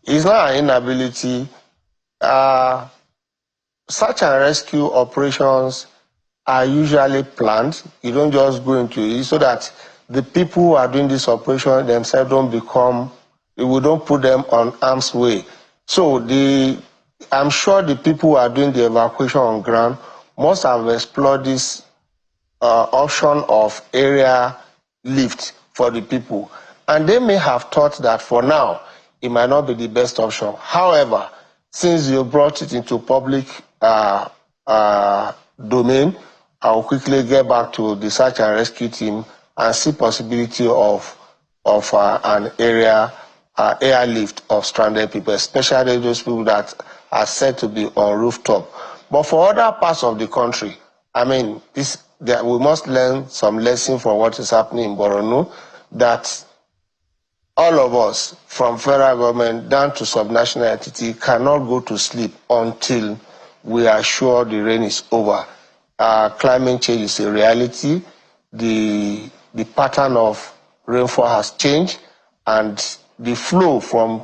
it's not an inability. search and rescue operations are usually planned. You don't just go into it so that the people who are doing this operation themselves we don't put them on arm's way. So I'm sure the people who are doing the evacuation on ground must have explored this option of area lift for the people. And they may have thought that for now, it might not be the best option. However, since you brought it into public domain, I'll quickly get back to the search and rescue team and see possibility of an airlift of stranded people, especially those people that are said to be on rooftop. But for other parts of the country, I mean, we must learn some lesson from what is happening in Borno, that all of us, from federal government down to subnational entity, cannot go to sleep until we are sure the rain is over. Climate change is a reality. The pattern of rainfall has changed, and the flow from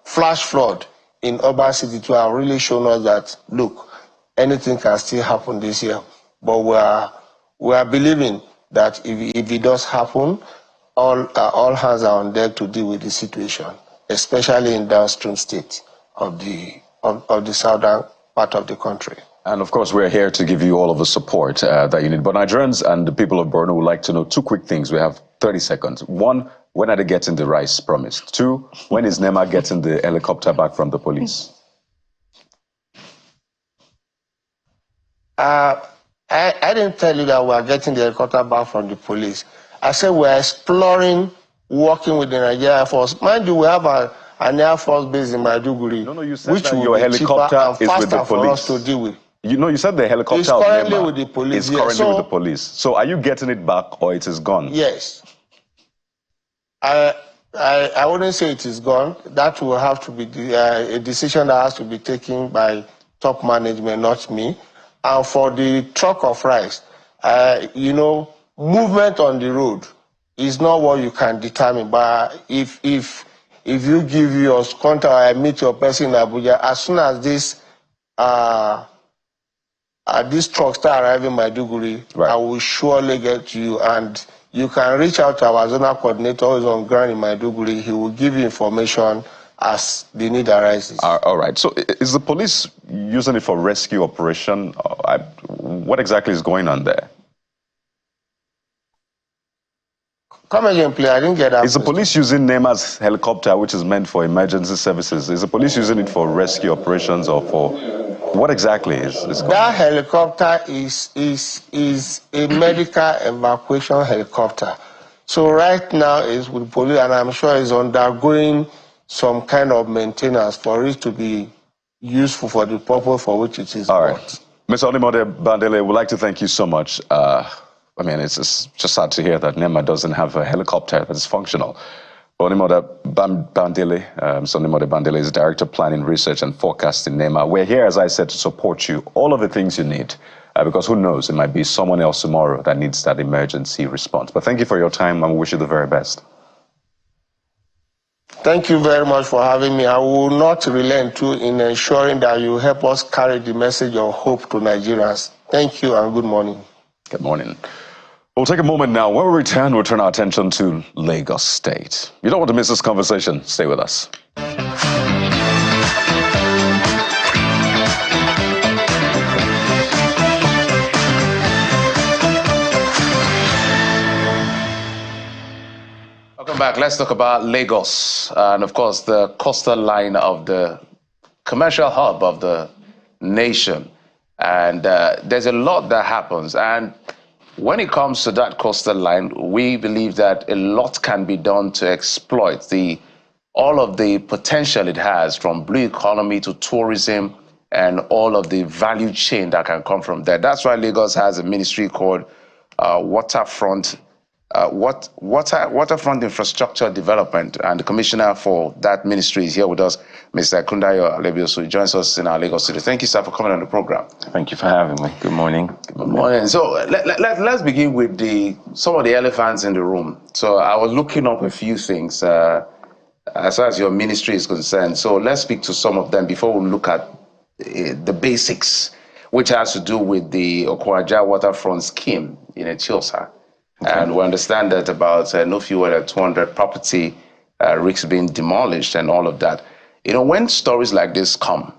flash flood in urban city too have really shown us that, look, anything can still happen this year. But we are believing that if it does happen, all hands are on deck to deal with the situation, especially in downstream states of the southern part of the country. And of course, we're here to give you all of the support that you need. But Nigerians and the people of Borno would like to know two quick things. We have 30 seconds. One, when are they getting the rice promised? Two, when is NEMA getting the helicopter back from the police? I didn't tell you that we are getting the helicopter back from the police. I said we are exploring working with the Nigerian Air Force. Mind you, we have an Air Force base in Maiduguri, No, you said which that will your be helicopter cheaper and is with the faster for us police. to deal with. You said the helicopter It's currently of NEMA with the police. is currently with the police. So are you getting it back or it is gone? Yes. I wouldn't say it is gone. That will have to be a decision that has to be taken by top management, not me. And for the truck of rice, movement on the road is not what you can determine. But if you give your contact, I meet your person in Abuja, as soon as this truck start arriving in Maiduguri, right, I will surely get to you. And you can reach out to our zonal coordinator who is on ground in Maiduguri. He will give you information as the need arises. All right. So is the police using it for rescue operation? What exactly is going on there? Come again, please. I didn't get that. Is the police using NEMA's helicopter, which is meant for emergency services? Is the police using it for rescue operations or for what exactly is going that on? Helicopter is a medical evacuation helicopter. So right now it's with police, and I'm sure it's undergoing some kind of maintenance for it to be useful for the purpose for which it is. All right. Mr. Olimode Bandele, we'd like to thank you so much. I mean, it's just sad to hear that NEMA doesn't have a helicopter that is functional. Olimode Bandele is Director of Planning, Research and Forecasting, NEMA. We're here, as I said, to support you. All of the things you need, because who knows, it might be someone else tomorrow that needs that emergency response. But thank you for your time, and we wish you the very best. Thank you very much for having me. I will not relent in ensuring that you help us carry the message of hope to Nigerians. Thank you and good morning. Good morning. We'll take a moment now. When we return, we'll turn our attention to Lagos State. You don't want to miss this conversation. Stay with us. Welcome back. Let's talk about Lagos and, of course, the coastal line of the commercial hub of the nation. And there's a lot that happens. And when it comes to that coastal line, we believe that a lot can be done to exploit all of the potential it has, from blue economy to tourism and all of the value chain that can come from there. That's why Lagos has a ministry called Waterfront Infrastructure Development, and the commissioner for that ministry is here with us, Mr. Kundayo Alebiosu. He joins us in our Lagos studio. Thank you, sir, for coming on the program. Thank you for having me. Good morning. Good morning. So let's begin with some of the elephants in the room. So I was looking up a few things as far as your ministry is concerned. So let's speak to some of them before we look at the basics, which has to do with the Okwaja Waterfront scheme in Ethiopia. Okay. And we understand that about no fewer than 200 property risks being demolished and all of that. You know, when stories like this come,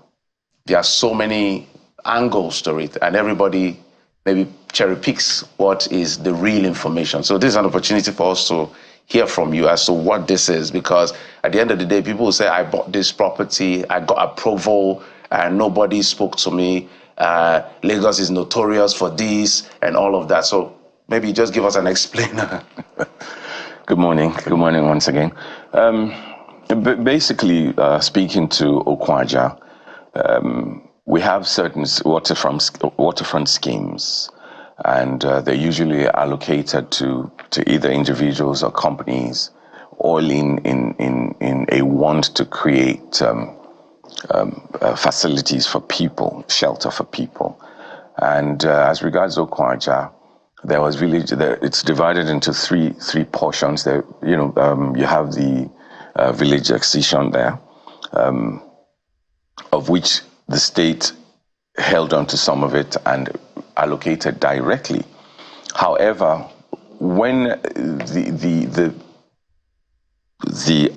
there are so many angles to it, and everybody maybe cherry picks what is the real information. So this is an opportunity for us to hear from you as to what this is, because at the end of the day, people will say, I bought this property, I got approval, and nobody spoke to me. Lagos is notorious for this and all of that. So maybe just give us an explainer. Good morning. Good morning once again. Basically, speaking to Okwaja, we have certain waterfront schemes, and they're usually allocated to either individuals or companies, all in a want to create facilities for people, shelter for people. And as regards Okwaja, there was it's divided into three portions. There, you have the village excision there, of which the state held on to some of it and allocated directly. However, when the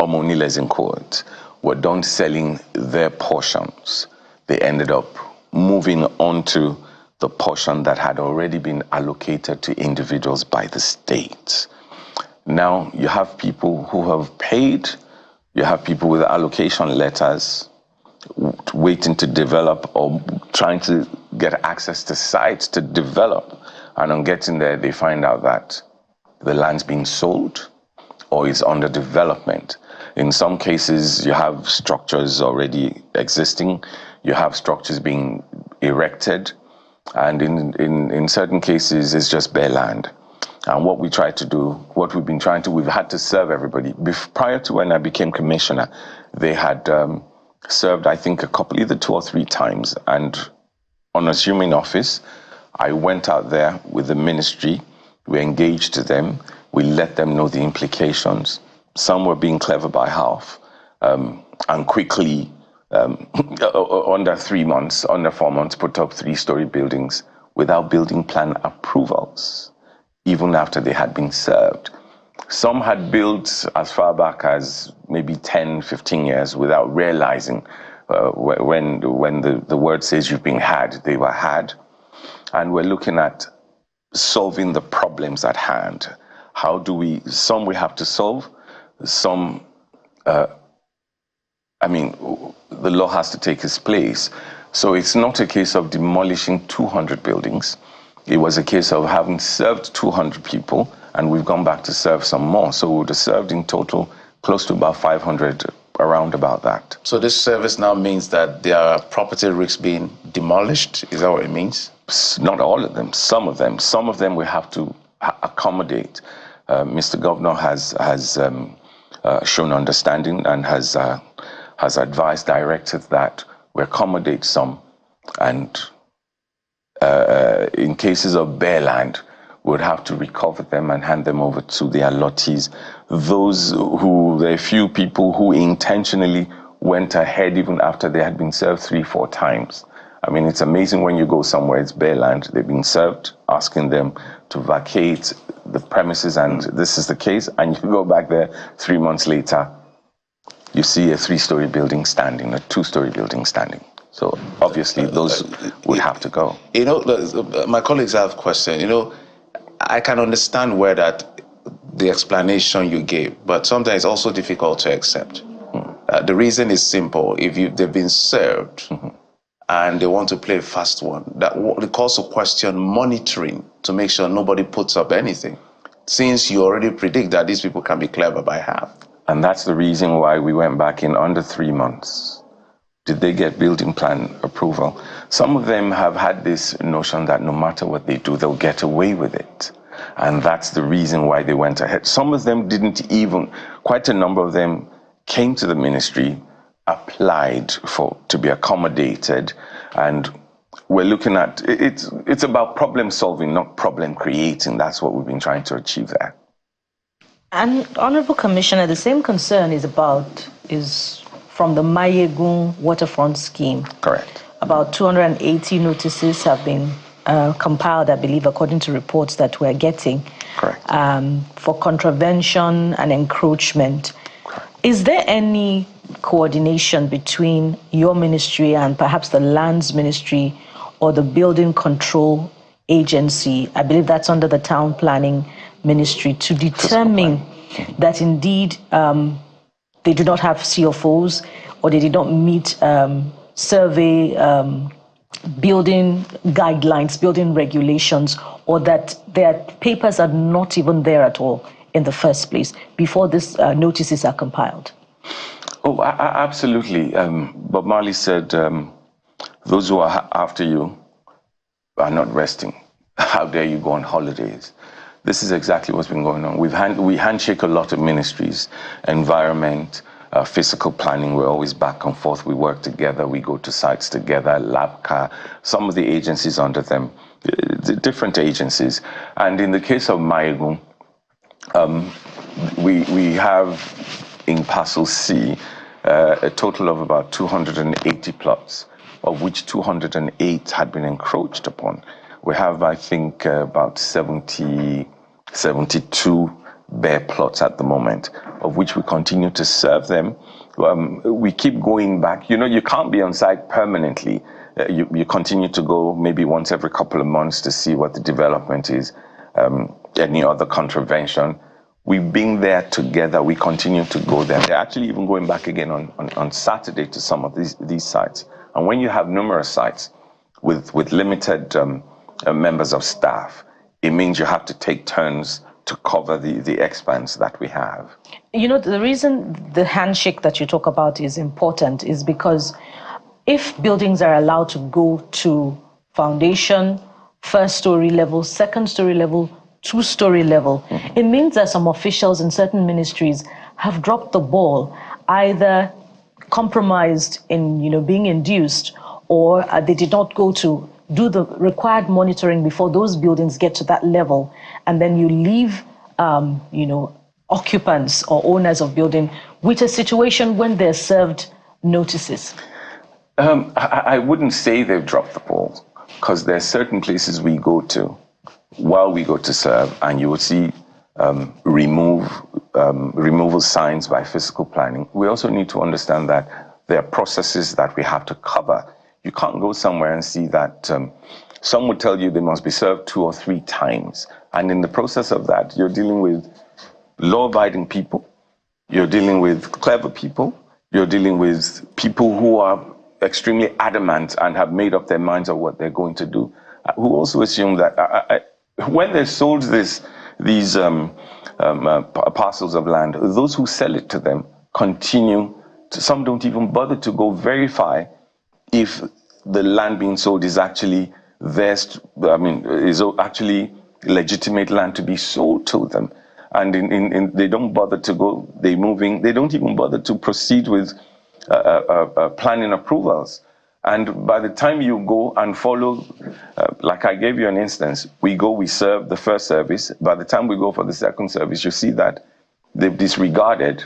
Omoniles in court were done selling their portions, they ended up moving on to the portion that had already been allocated to individuals by the state. Now you have people who have paid, you have people with allocation letters waiting to develop or trying to get access to sites to develop, and on getting there they find out that the land's being sold or is under development. In some cases you have structures already existing, you have structures being erected, and in certain cases it's just bare land. And what we try to do, what we've been trying to, we've had to serve everybody. Prior to when I became commissioner, they had served, I think, either 2 or 3 times. And on assuming office, I went out there with the ministry, we engaged them, we let them know the implications. Some were being clever by half, and quickly, under 4 months, put up 3-story buildings without building plan approvals, even after they had been served. Some had built as far back as maybe 10, 15 years without realizing when the word says you've been had, they were had. And we're looking at solving the problems at hand. How do some we have to solve, some, the law has to take its place. So it's not a case of demolishing 200 buildings. It was a case of having served 200 people, and we've gone back to serve some more. So we would have served in total close to about 500, around about that. So this service now means that there are property risks being demolished? Is that what it means? Not all of them, some of them. Some of them we have to accommodate. Mr. Governor has shown understanding and has advised, directed that we accommodate some, and in cases of bare land, would have to recover them and hand them over to the allottees. There are few people who intentionally went ahead even after they had been served 3-4 times. I mean, it's amazing when you go somewhere, it's bare land, they've been served, asking them to vacate the premises, and this is the case, and you go back there 3 months later, you see a 3-story building standing, a 2-story building standing. So obviously those would have to go. You know, my colleagues have a question. You know, I can understand where the explanation you gave, but sometimes it's also difficult to accept. The reason is simple. If they've been served and they want to play a fast one, that calls to question monitoring to make sure nobody puts up anything, since you already predict that these people can be clever by half. And that's the reason why we went back in under 3 months. Did they get building plan approval? Some of them have had this notion that no matter what they do, they'll get away with it. And that's the reason why they went ahead. Some of them didn't even, quite a number of them came to the ministry, applied to be accommodated, and we're looking at, it's about problem solving, not problem creating. That's what we've been trying to achieve there. And Honorable Commissioner, the same concern is from the Mayegun Waterfront scheme. Correct. about 280 notices have been compiled, I believe, according to reports that we're getting. Correct. For contravention and encroachment. Correct. Is there any coordination between your ministry and perhaps the lands ministry or the building control agency? I believe that's under the town planning ministry, to determine that indeed they do not have CFOs or they did not meet survey building guidelines, building regulations, or that their papers are not even there at all in the first place before these notices are compiled? Oh, absolutely. Bob Marley said, those who are after you are not resting. How dare you go on holidays? This is exactly what's been going on. We handshake a lot of ministries, environment, physical planning. We're always back and forth. We work together. We go to sites together, LABCA, some of the agencies under them, different agencies. And in the case of Maigun, we have in Parcel C a total of about 280 plots, of which 208 had been encroached upon. We have, I think, about 72 bare plots at the moment, of which we continue to serve them. We keep going back. You know, you can't be on site permanently. You continue to go maybe once every couple of months to see what the development is, any other contravention. We've been there together. We continue to go there. They're actually even going back again on Saturday to some of these sites. And when you have numerous sites with limited members of staff, it means you have to take turns to cover the expanse that we have. You know, the reason the handshake that you talk about is important is because if buildings are allowed to go to foundation, first story level, second story level, two-story level, it means that some officials in certain ministries have dropped the ball, either compromised in, being induced, or they did not go to do the required monitoring before those buildings get to that level, and then you leave, occupants or owners of building with a situation when they're served notices. I wouldn't say they've dropped the ball, because there are certain places we go to while we go to serve, and you will see removal signs by physical planning. We also need to understand that there are processes that we have to cover. You can't go somewhere and see that some would tell you they must be served 2 or 3 times. And in the process of that, you're dealing with law-abiding people, you're dealing with clever people, you're dealing with people who are extremely adamant and have made up their minds of what they're going to do, who also assume that when they sold these parcels of land, those who sell it to them continue to, some don't even bother to go verify if the land being sold is actually theirs, is actually legitimate land to be sold to them. And they don't bother to go, they don't even bother to proceed with planning approvals. And by the time you go and follow, like I gave you an instance, we serve the first service. By the time we go for the second service, you see that they've disregarded,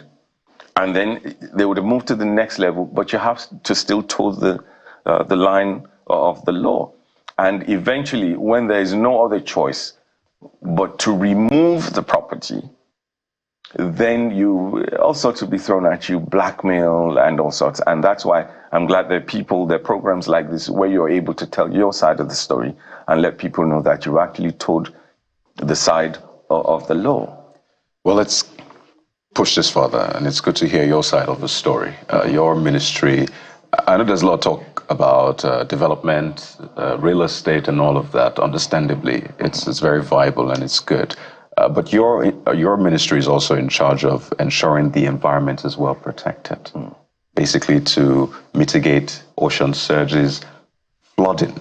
and then they would have moved to the next level, but you have to still toe the line of the law. And eventually, when there is no other choice but to remove the property, then all sorts will be thrown at you, blackmail and all sorts. And that's why I'm glad there are programs like this where you're able to tell your side of the story and let people know that you've actually told the side of the law. Well, let's push this further, and it's good to hear your side of the story. Your ministry, I know there's a lot of talk about development, real estate and all of that. Understandably, it's very viable and it's good. But your ministry is also in charge of ensuring the environment is well protected, basically to mitigate ocean surges, flooding.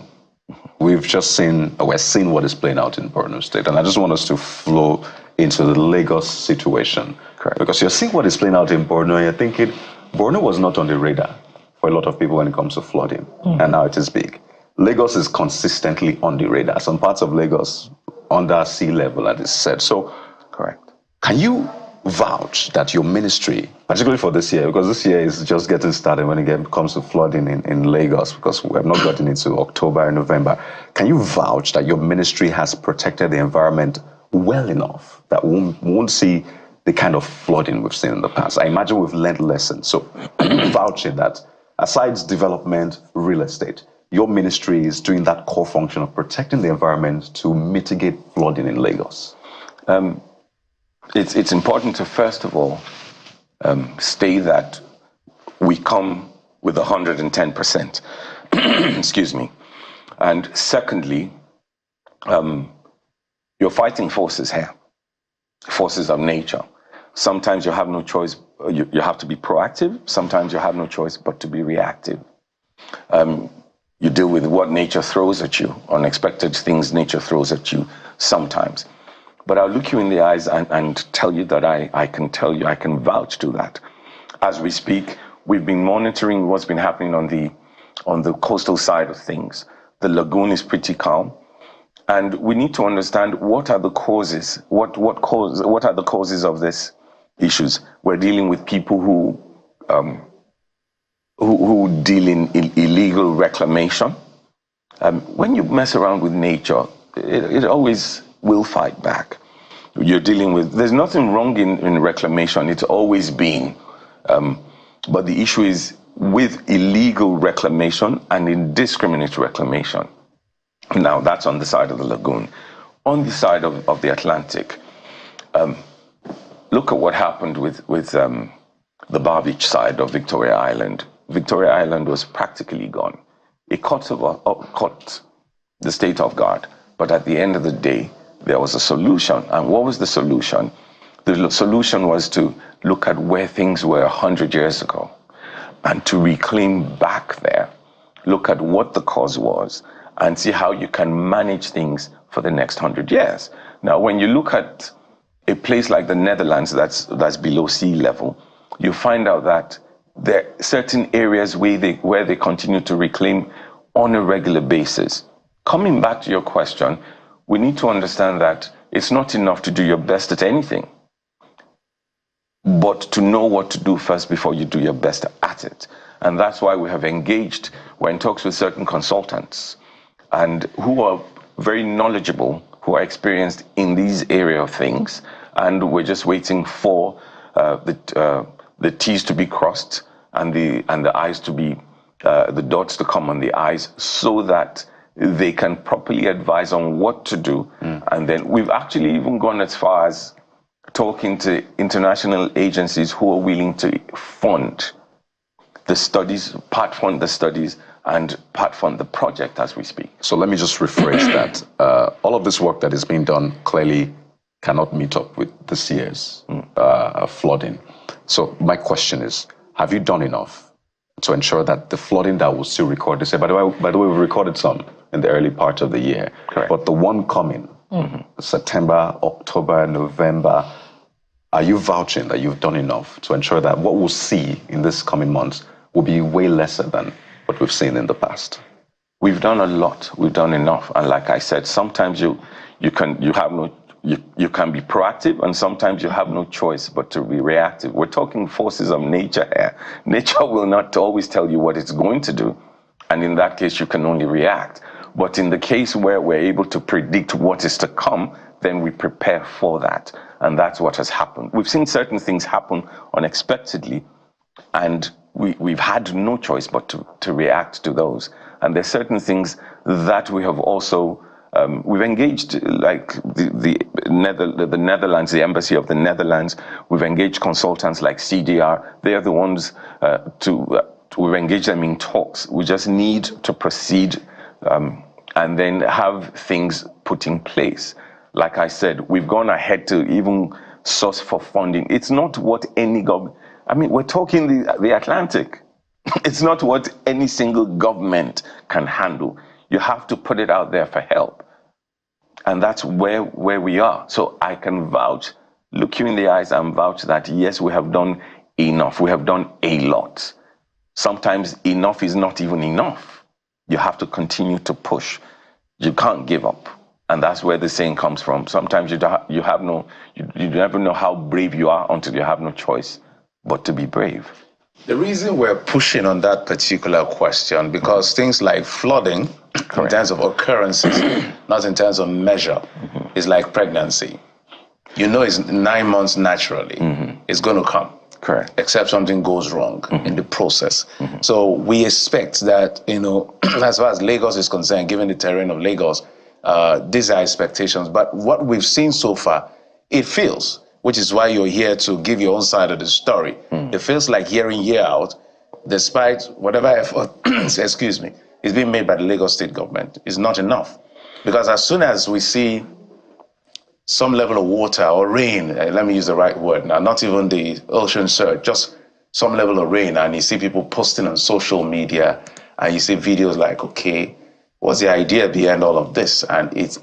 We're seeing what is playing out in Borno State, and I just want us to flow into the Lagos situation. Correct. Because you're seeing what is playing out in Borno, and you're thinking, Borno was not on the radar for a lot of people when it comes to flooding, and now it is big. Lagos is consistently on the radar. Some parts of Lagos under sea level, as it's said. So, correct. Can you vouch that your ministry, particularly for this year, because this year is just getting started when it comes to flooding in Lagos, because we have not gotten into October and November, can you vouch that your ministry has protected the environment well enough that we won't see the kind of flooding we've seen in the past? I imagine we've learned lessons. So are you vouching that, aside development, real estate, your ministry is doing that core function of protecting the environment to mitigate flooding in Lagos? It's important to, first of all, state that we come with 110%. Excuse me. And secondly, you're fighting forces here, forces of nature. Sometimes you have no choice. You have to be proactive. Sometimes you have no choice but to be reactive. You deal with what nature throws at you, unexpected things nature throws at you sometimes. But I'll look you in the eyes and tell you that I can vouch to that. As we speak, we've been monitoring what's been happening on the coastal side of things. The lagoon is pretty calm, and we need to understand what are the causes. What are the causes of these issues? We're dealing with people who deal in illegal reclamation. When you mess around with nature, it always will fight back. You're dealing with, there's nothing wrong in reclamation, it's always been. But the issue is with illegal reclamation and indiscriminate reclamation. Now, that's on the side of the lagoon. On the side of the Atlantic, look at what happened with the Bar Beach side of Victoria Island. Victoria Island was practically gone. It caught the state off guard. But at the end of the day, there was a solution. And what was the solution? The solution was to look at where things were 100 years ago and to reclaim back there, look at what the cause was, and see how you can manage things for the next 100 years. Now, when you look at a place like the Netherlands that's below sea level, you find out that there are certain areas where they continue to reclaim on a regular basis. Coming back to your question, we need to understand that it's not enough to do your best at anything, but to know what to do first before you do your best at it. And that's why we have engaged, we're in talks with certain consultants and who are very knowledgeable, who are experienced in these area of things. And we're just waiting for the T's to be crossed and the I's to be, the dots to come on the I's, so that they can properly advise on what to do. And then we've actually even gone as far as talking to international agencies who are willing to fund the studies, part fund the studies, and part fund the project as we speak. So let me just rephrase that. All of this work that is being done clearly cannot meet up with this year's flooding. So my question is, have you done enough to ensure that the flooding that will still record this year, by the way, we've recorded some in the early part of the year, correct, but the one coming, September, October, November, are you vouching that you've done enough to ensure that what we'll see in this coming months will be way lesser than what we've seen in the past? We've done a lot. We've done enough. And like I said, sometimes you can be proactive, and sometimes you have no choice but to be reactive. We're talking forces of nature here. Nature will not always tell you what it's going to do, and in that case, you can only react. But in the case where we're able to predict what is to come, then we prepare for that. And that's what has happened. We've seen certain things happen unexpectedly, and we've had no choice but to react to those. And there's certain things that we have also, we've engaged, like the Netherlands, the Embassy of the Netherlands. We've engaged consultants like CDR. They are the ones we've engaged them in talks. We just need to proceed and then have things put in place. Like I said, we've gone ahead to even source for funding. It's not what any government, we're talking the Atlantic. It's not what any single government can handle. You have to put it out there for help. And that's where we are. So I can vouch, look you in the eyes and vouch that yes, we have done enough. We have done a lot. Sometimes enough is not even enough. You have to continue to push. You can't give up. And that's where the saying comes from. Sometimes you never know how brave you are until you have no choice but to be brave. The reason we're pushing on that particular question, because things like flooding, in terms of occurrences, not in terms of measure, is like pregnancy. You know it's 9 months naturally. It's going to come. Correct. Except something goes wrong in the process. So we expect that, as far as Lagos is concerned, given the terrain of Lagos, these are expectations. But what we've seen so far, it feels, which is why you're here to give your own side of the story. It feels like year in, year out, despite whatever effort, excuse me, is being made by the Lagos state government, is not enough. Because as soon as we see some level of water or rain, let me use the right word now, not even the ocean surge, just some level of rain, and you see people posting on social media, and you see videos like, okay, what's the idea behind all of this? And it's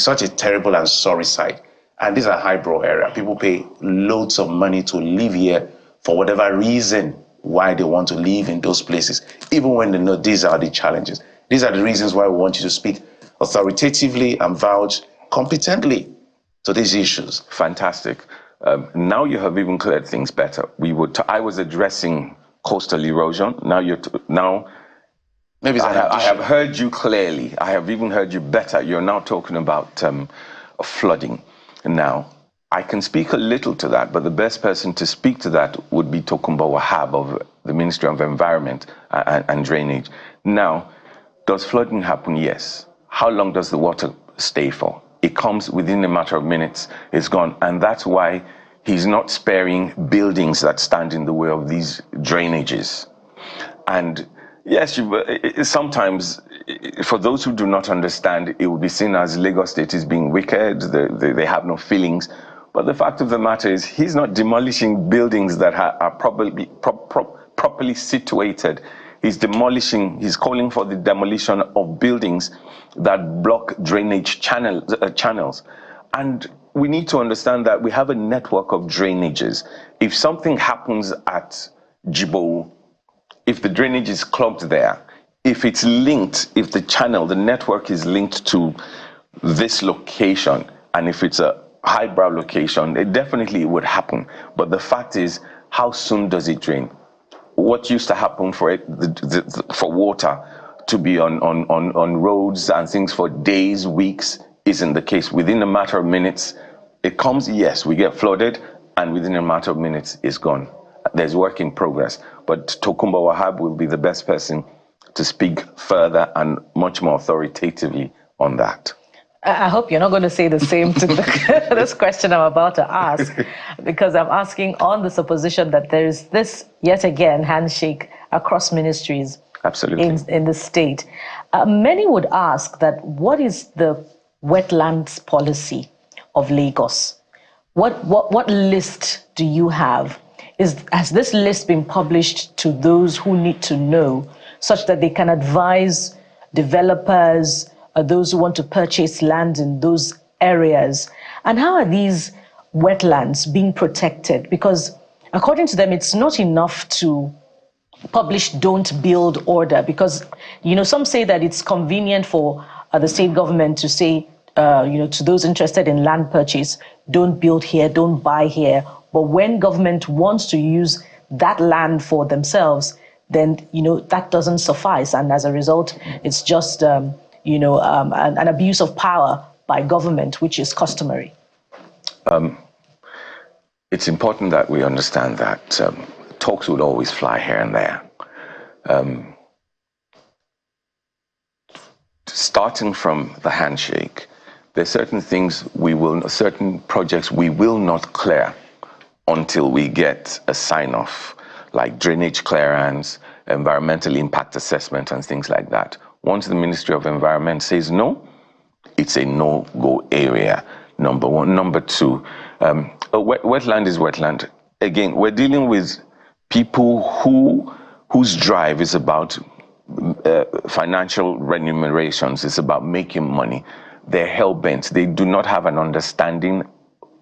such a terrible and sorry sight. And these are highbrow area. People pay loads of money to live here for whatever reason why they want to live in those places, even when they know these are the challenges. These are the reasons why we want you to speak authoritatively and vouch competently to these issues. Fantastic. Now you have even cleared things better. I was addressing coastal erosion. Now maybe I have heard you clearly. I have even heard you better. You're now talking about flooding. Now, I can speak a little to that, but the best person to speak to that would be Tokunbo Wahab of the Ministry of Environment and Drainage. Now, does flooding happen? Yes. How long does the water stay for? It comes within a matter of minutes. It's gone. And that's why he's not sparing buildings that stand in the way of these drainages. And yes, sometimes, for those who do not understand, it will be seen as Lagos State is being wicked, they have no feelings. But the fact of the matter is, he's not demolishing buildings that are properly situated. He's calling for the demolition of buildings that block drainage channels. And we need to understand that we have a network of drainages. If something happens at Jibo, if the drainage is clogged there, if it's linked, if the network is linked to this location, and if it's a highbrow location, it definitely would happen. But the fact is, how soon does it drain? What used to happen for water to be on roads and things for days, weeks, isn't the case. Within a matter of minutes, it comes, yes, we get flooded, and within a matter of minutes, it's gone. There's work in progress. But Tokunbo Wahab will be the best person to speak further and much more authoritatively on that. I hope you're not going to say the same to this question I'm about to ask, because I'm asking on the supposition that there is this, yet again, handshake across ministries. Absolutely. In the state. Many would ask that what is the wetlands policy of Lagos? What list do you have? Has this list been published to those who need to know, such that they can advise developers, those who want to purchase land in those areas? And how are these wetlands being protected? Because according to them, it's not enough to publish don't build order, because some say that it's convenient for the state government to say to those interested in land purchase, don't build here, don't buy here. But when government wants to use that land for themselves, then that doesn't suffice, and as a result, it's just an abuse of power by government, which is customary. It's important that we understand that talks would always fly here and there. Starting from the handshake, there's certain certain projects we will not clear until we get a sign-off, like drainage clearance, environmental impact assessment, and things like that. Once the Ministry of Environment says no, it's a no-go area, number one. Number two, wetland is wetland. Again, we're dealing with people whose drive is about financial remunerations, it's about making money. They're hell-bent. They do not have an understanding,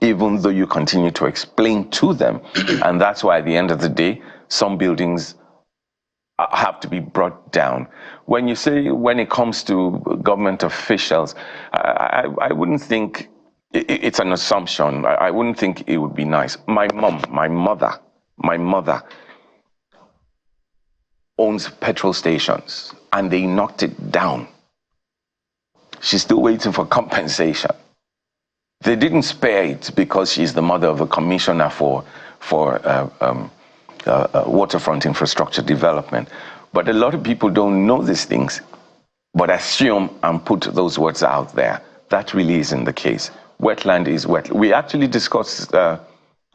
even though you continue to explain to them. And that's why at the end of the day, some buildings have to be brought down. When you say when it comes to government officials, I wouldn't think it's an assumption. I wouldn't think it would be nice. My mother owns petrol stations, and they knocked it down. She's still waiting for compensation. They didn't spare it because she's the mother of a commissioner for waterfront infrastructure development. But a lot of people don't know these things, but assume and put those words out there. That really isn't the case. Wetland is wet. We actually discussed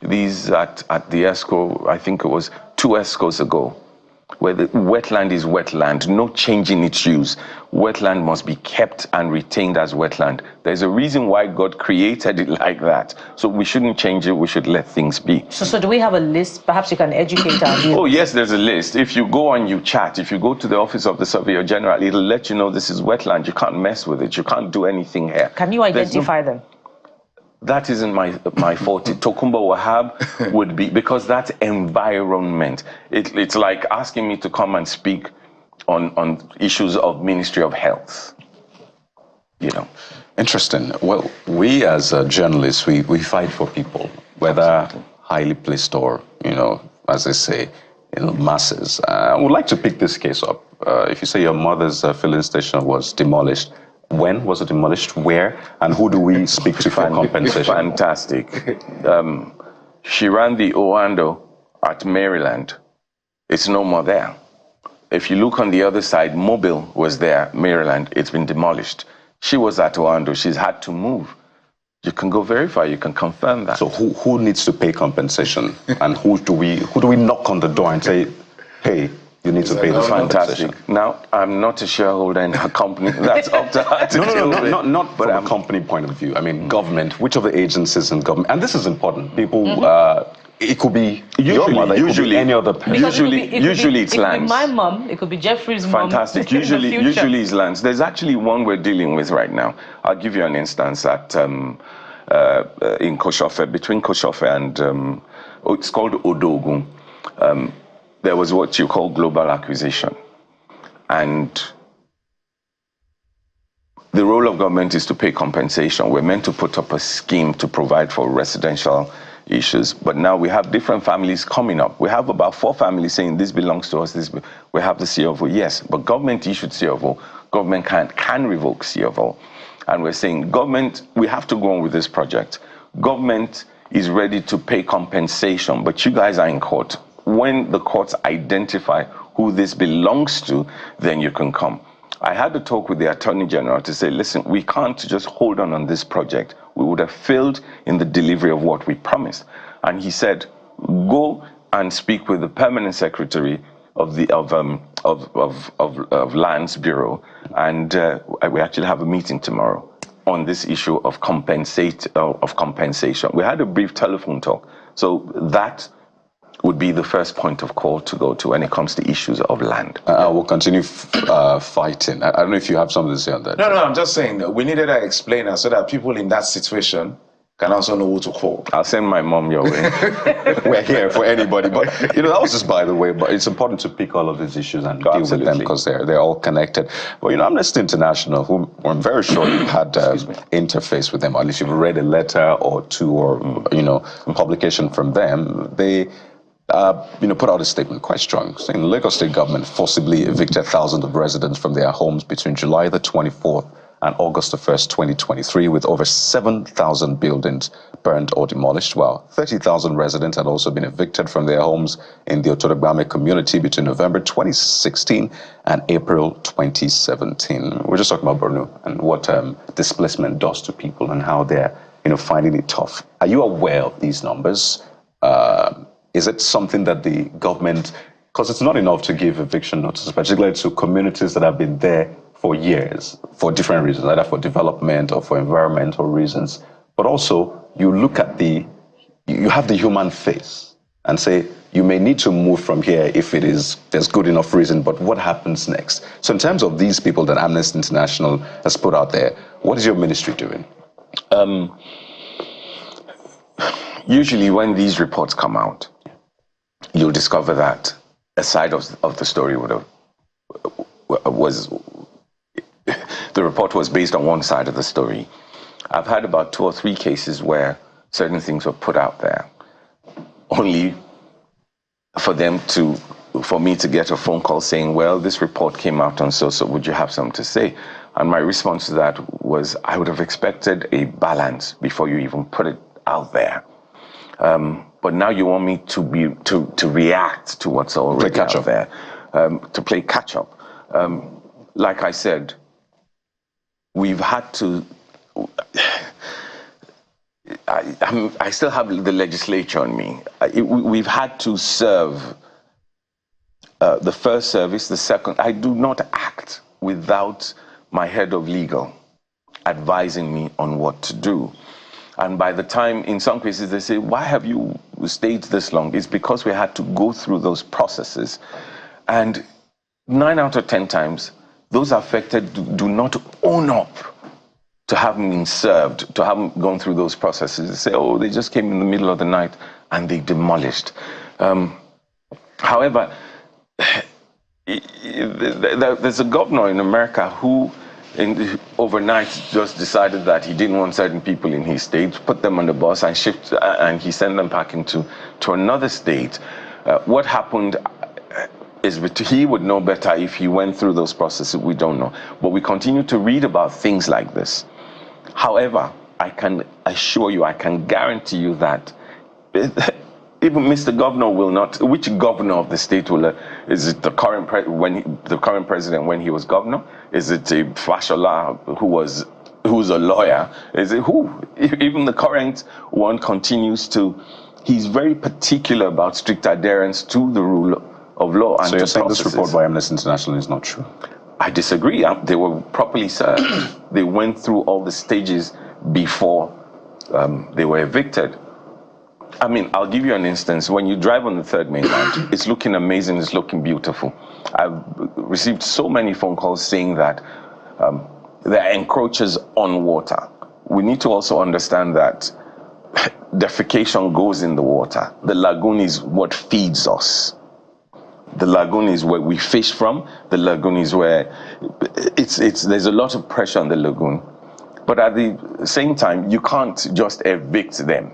these at the ESCO, I think it was 2 ESCOs ago, where the wetland is wetland, no change in its use. Wetland must be kept and retained as wetland. There's a reason why God created it like that. So we shouldn't change it, we should let things be. So do we have a list? Perhaps you can educate our viewers. Oh yes, there's a list. If you go and you chat, if you go to the office of the Surveyor General, it'll let you know this is wetland. You can't mess with it. You can't do anything here. Can you identify them? That isn't my forte. Tokumbo Wahab would be, because that's environment. It's like asking me to come and speak on issues of Ministry of Health. You know. Interesting. Well, we as journalists, we fight for people, whether highly placed or, as they say, masses. I would like to pick this case up. If you say your mother's filling station was demolished, when was it demolished? Where? And who do we speak to for compensation? Fantastic. She ran the Oando at Maryland. It's no more there. If you look on the other side, Mobile was there, Maryland. It's been demolished. She was at Oando. She's had to move. You can go verify. You can confirm that. So who needs to pay compensation? And who do we knock on the door and say, hey, you need to pay this compensation? Now, I'm not a shareholder in her company. That's up to her to deal with. Not from a company point of view. I mean, government, which of the agencies in government, and this is important. People, it could be your mother, it could be any other person. Usually it's lands. It could be my mom, it could be Jeffrey's mom. Fantastic. Usually it's lands. There's actually one we're dealing with right now. I'll give you an instance at in Koshofe, between Koshofe and it's called Odogun. There was what you call global acquisition. And the role of government is to pay compensation. We're meant to put up a scheme to provide for residential issues. But now we have different families coming up. We have about 4 families saying this belongs to us. We have the CFO, yes, but government issued CFO. Government can revoke CFO. And we're saying, government, we have to go on with this project. Government is ready to pay compensation, but you guys are in court. When the courts identify who this belongs to, then you can come. I had to talk with the Attorney General to say, listen, we can't just hold on this project. We would have failed in the delivery of what we promised. And he said, go and speak with the Permanent Secretary of the Lands Bureau, and we actually have a meeting tomorrow on this issue of compensation. We had a brief telephone talk, so that would be the first point of call to go to when it comes to issues of land. We'll continue fighting. I don't know if you have something to say on that. No, I'm just saying that we needed an explainer so that people in that situation can also know who to call. I'll send my mom your way. We're here for anybody. But, that was just by the way, but it's important to pick all of these issues and deal with them because they're all connected. But, Amnesty International, who I'm very sure you've had interface with them, or at least you've read a letter or two or, publication from them, they put out a statement quite strong, saying the Lagos State government forcibly evicted thousands of residents from their homes between July the 24th and August the 1st, 2023, with over 7,000 buildings burned or demolished, while 30,000 residents had also been evicted from their homes in the Otodogbame community between November 2016 and April 2017. We're just talking about Borno and what displacement does to people and how they're finding it tough. Are you aware of these numbers? Is it something that the government, because it's not enough to give eviction notices, particularly to communities that have been there for years, for different reasons, either for development or for environmental reasons, but also you look at you have the human face and say, you may need to move from here if there's good enough reason, but what happens next? So in terms of these people that Amnesty International has put out there, what is your ministry doing? Usually when these reports come out, you'll discover that a side of the story the report was based on one side of the story. I've had about 2 or 3 cases where certain things were put out there, only for me to get a phone call saying, well, this report came out on so would you have something to say? And my response to that was, I would have expected a balance before you even put it out there. But now you want me to react to what's already out there, to play catch up. Like I said, we've had to. I still have the legislature on me. We've had to serve the first service, the second. I do not act without my head of legal advising me on what to do. And by the time, in some cases, they say, why have you stayed this long? It's because we had to go through those processes. And 9 out of 10 times, those affected do not own up to having been served, to having gone through those processes. They say, oh, they just came in the middle of the night and they demolished. However, there's a governor in America who overnight just decided that he didn't want certain people in his state, put them on the bus and he sent them back to another state. What happened is he would know better if he went through those processes. We don't know. But we continue to read about things like this. However, I can assure you, I can guarantee you that even Mr. Governor will not. Which governor of the state will? Is it the current president when he was governor? Is it a Fashola who's a lawyer? Is it who? Even the current one continues to. He's very particular about strict adherence to the rule of law and so you're saying this report by Amnesty International is not true? I disagree. They were properly served. They went through all the stages before they were evicted. I mean, I'll give you an instance. When you drive on the third mainland, it's looking amazing, it's looking beautiful. I've received so many phone calls saying that there are encroaches on water. We need to also understand that defecation goes in the water. The lagoon is what feeds us. The lagoon is where we fish from. The lagoon is where there's a lot of pressure on the lagoon. But at the same time, you can't just evict them.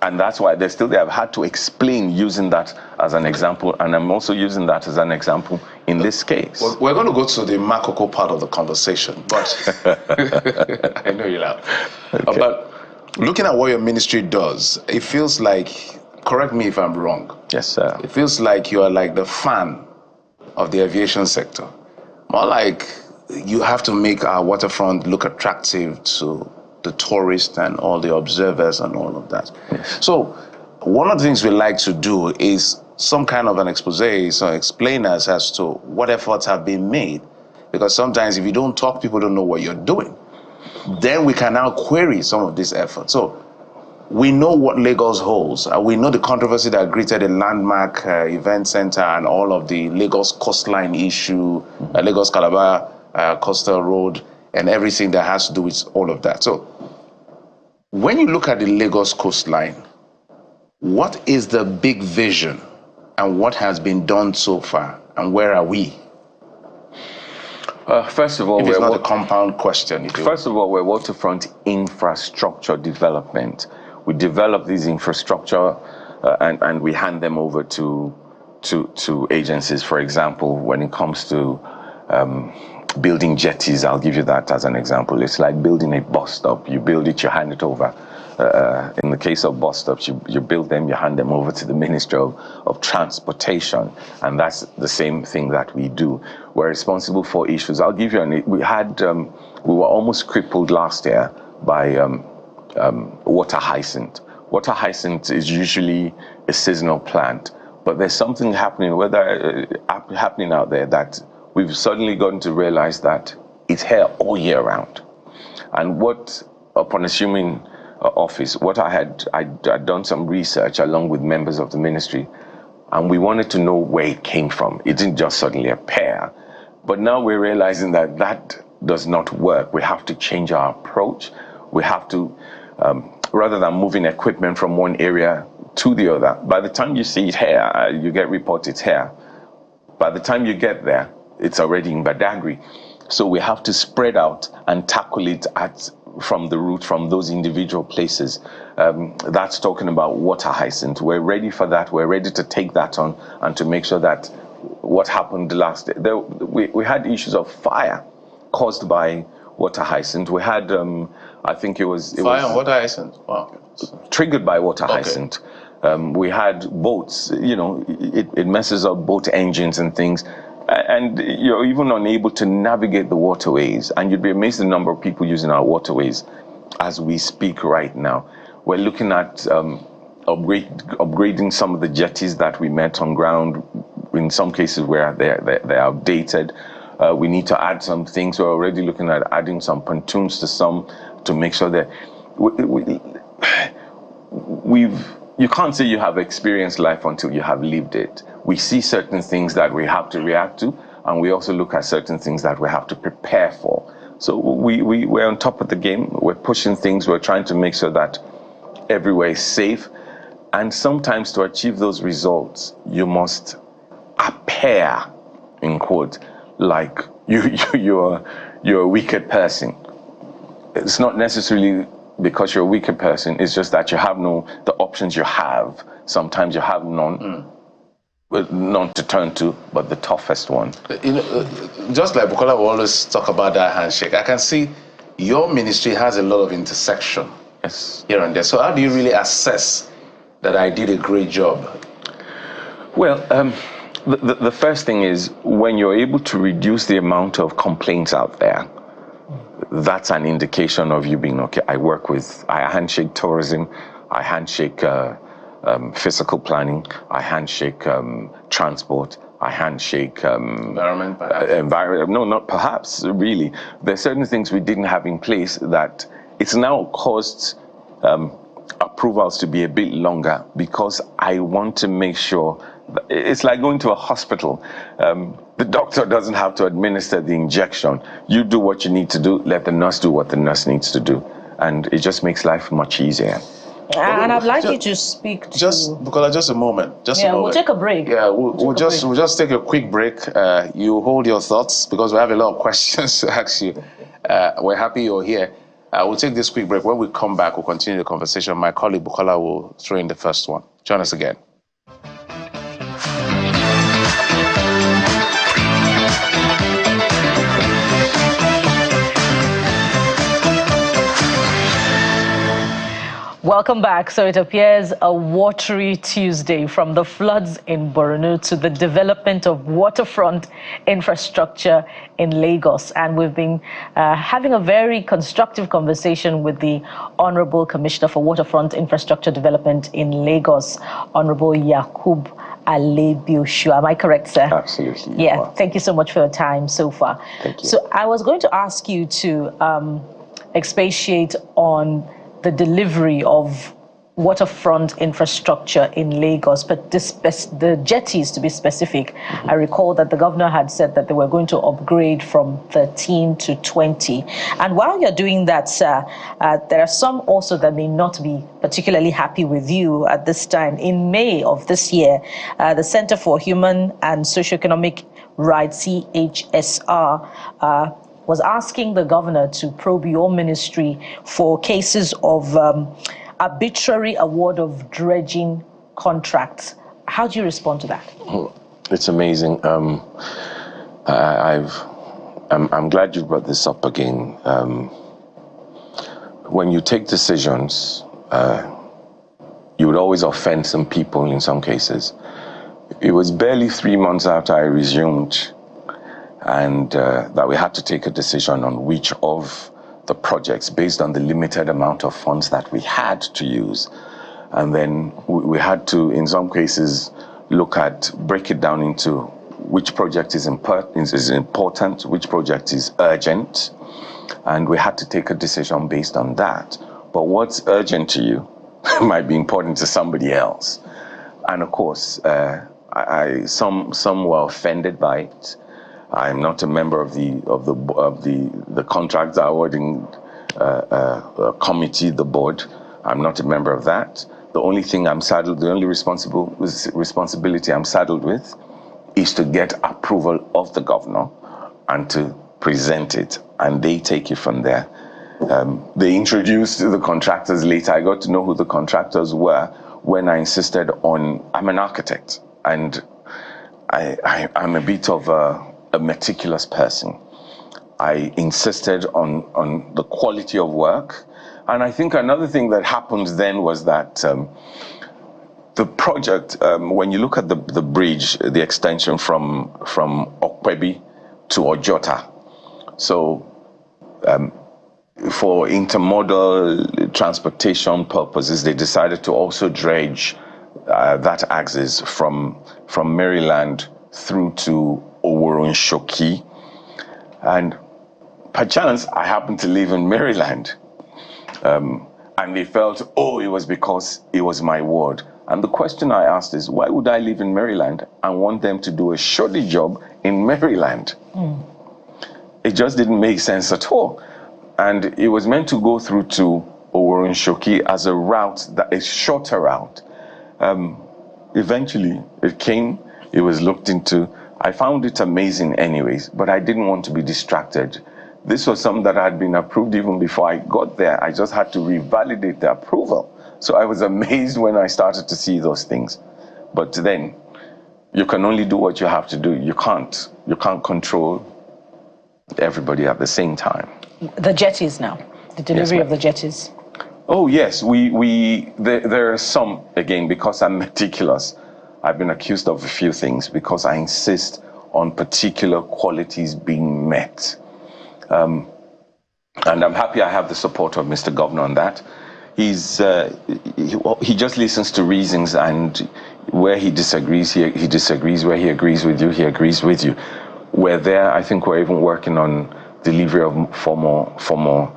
And that's why they have had to explain using that as an example. And I'm also using that as an example in this case. Well, we're going to go to the Makoko part of the conversation, but I know you laugh. Okay. But looking at what your ministry does, it feels like, correct me if I'm wrong. Yes, sir. It feels like you are like the fan of the aviation sector. More like you have to make our waterfront look attractive to the tourists and all the observers and all of that. Yes. So one of the things we like to do is some kind of an expose, so explain us as to what efforts have been made. Because sometimes if you don't talk, people don't know what you're doing. Then we can now query some of these efforts. So we know what Lagos holds. We know the controversy that greeted a landmark event center and all of the Lagos coastline issue, Lagos Calabar coastal road, and everything that has to do with all of that. So when you look at the Lagos coastline, what is the big vision and what has been done so far and where are we? First of all, it's not a compound question. First of all, we're waterfront infrastructure development. We develop these infrastructure and we hand them over to agencies. For example, when it comes to building jetties, I'll give you that as an example. It's like building a bus stop. You build it, you hand it over. In the case of bus stops, you build them, you hand them over to the Ministry of Transportation. And that's the same thing that we do. We're responsible for issues. I'll give you we were almost crippled last year by water hyacinth. Water hyacinth is usually a seasonal plant, but there's something happening out there that we've suddenly gotten to realize that it's here all year round. And upon assuming office, I'd done some research along with members of the ministry, and we wanted to know where it came from. It didn't just suddenly appear. But now we're realizing that does not work. We have to change our approach. We have to, rather than moving equipment from one area to the other. By the time you see it here, you get reported it's here. By the time you get there, it's already in Badagry. So we have to spread out and tackle it from the root, from those individual places. That's talking about water hyacinth. We're ready for that. We're ready to take that on and to make sure that what happened last day, we had issues of fire caused by water hyacinth. We had, I think it was fire and water hyacinth. Wow. Triggered by water hyacinth. We had boats, it messes up boat engines and things. And you're even unable to navigate the waterways. And you'd be amazed the number of people using our waterways as we speak right now. We're looking at upgrading some of the jetties that we met on ground, in some cases where they're outdated. We need to add some things. We're already looking at adding some pontoons to some to make sure that you can't say you have experienced life until you have lived it. We see certain things that we have to react to, and we also look at certain things that we have to prepare for. So we're on top of the game. We're pushing things. We're trying to make sure that everywhere is safe. And sometimes to achieve those results, you must appear, in quote, like you're a wicked person. It's not necessarily because you're a wicked person. It's just that you have the options you have. Sometimes you have none. None to turn to, but the toughest one. Just like Bukola will always talk about that handshake, I can see your ministry has a lot of intersection here and there. So how do you really assess that I did a great job? Well, the first thing is when you're able to reduce the amount of complaints out there, that's an indication of you being okay. I handshake tourism, I handshake physical planning, I handshake transport, I handshake environment. No, not perhaps, really. There's certain things we didn't have in place that it's now caused approvals to be a bit longer because I want to make sure that it's like going to a hospital. The doctor doesn't have to administer the injection. You do what you need to do, let the nurse do what the nurse needs to do. And it just makes life much easier. And I'd like you to speak to... Just a moment. A moment. We'll take a break. Yeah, we'll just take a quick break. You hold your thoughts because we have a lot of questions to ask you. We're happy you're here. We'll take this quick break. When we come back, we'll continue the conversation. My colleague Bukola will throw in the first one. Join us again. Welcome back. So it appears a watery Tuesday, from the floods in Borno to the development of waterfront infrastructure in Lagos. And we've been having a very constructive conversation with the Honorable Commissioner for Waterfront Infrastructure Development in Lagos, Honorable Yakub Alebioshu. Am I correct, sir? Absolutely. Yeah. Thank you so much for your time so far. Thank you. So I was going to ask you to expatiate on the delivery of waterfront infrastructure in Lagos, but the jetties, to be specific. I recall that the governor had said that they were going to upgrade from 13 to 20. And while you're doing that, sir, there are some also that may not be particularly happy with you at this time. In May of this year, the Center for Human and Socioeconomic Rights, CHSR, was asking the governor to probe your ministry for cases of arbitrary award of dredging contracts. How do you respond to that? It's amazing. I'm glad you brought this up again. When you take decisions, you would always offend some people in some cases. It was barely 3 months after I resumed and that we had to take a decision on which of the projects, based on the limited amount of funds that we had to use. And then we had to, in some cases, break it down into which project is important, which project is urgent. And we had to take a decision based on that. But what's urgent to you might be important to somebody else. And of course, some were offended by it. I'm not a member of the contracts awarding committee, the board. I'm not a member of that. The only thing the only responsibility I'm saddled with is to get approval of the governor and to present it, and they take it from there. They introduced the contractors later. I got to know who the contractors were when I insisted on, I'm an architect, and I'm a bit of a meticulous person. I insisted on the quality of work. And I think another thing that happened then was that the project, when you look at the bridge, the extension from Okpebi to Ojota, so for intermodal transportation purposes, they decided to also dredge that axis from Maryland through to Oworonshoki. And by chance, I happened to live in Maryland. And they felt, oh, it was because it was my ward. And the question I asked is, why would I live in Maryland and want them to do a shoddy job in Maryland? It just didn't make sense at all. And it was meant to go through to Oworonshoki as a route, a shorter route. Eventually, it came, it was looked into. I found it amazing anyways, but I didn't want to be distracted. This was something that had been approved even before I got there. I just had to revalidate the approval. So I was amazed when I started to see those things. But then, you can only do what you have to do. You can't control everybody at the same time. The jetties now, the delivery of the jetties. Oh yes, there are some, again, because I'm meticulous, I've been accused of a few things because I insist on particular qualities being met. And I'm happy I have the support of Mr. Governor on that. He just listens to reasons, and where he disagrees, he disagrees. Where he agrees with you, he agrees with you. We're there. I think we're even working on delivery of four more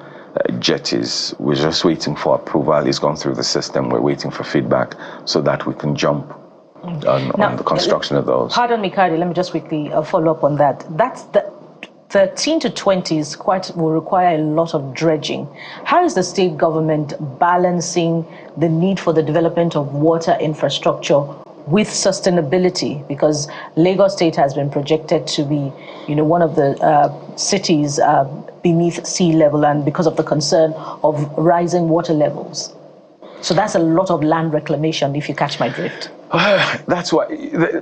jetties. We're just waiting for approval. It's gone through the system. We're waiting for feedback so that we can jump on the construction of those. Pardon me, Kadi, let me just quickly follow up on that. That's the 13 to 20 will require a lot of dredging. How is the state government balancing the need for the development of water infrastructure with sustainability? Because Lagos State has been projected to be, one of the cities beneath sea level, and because of the concern of rising water levels. So that's a lot of land reclamation, if you catch my drift. That's why,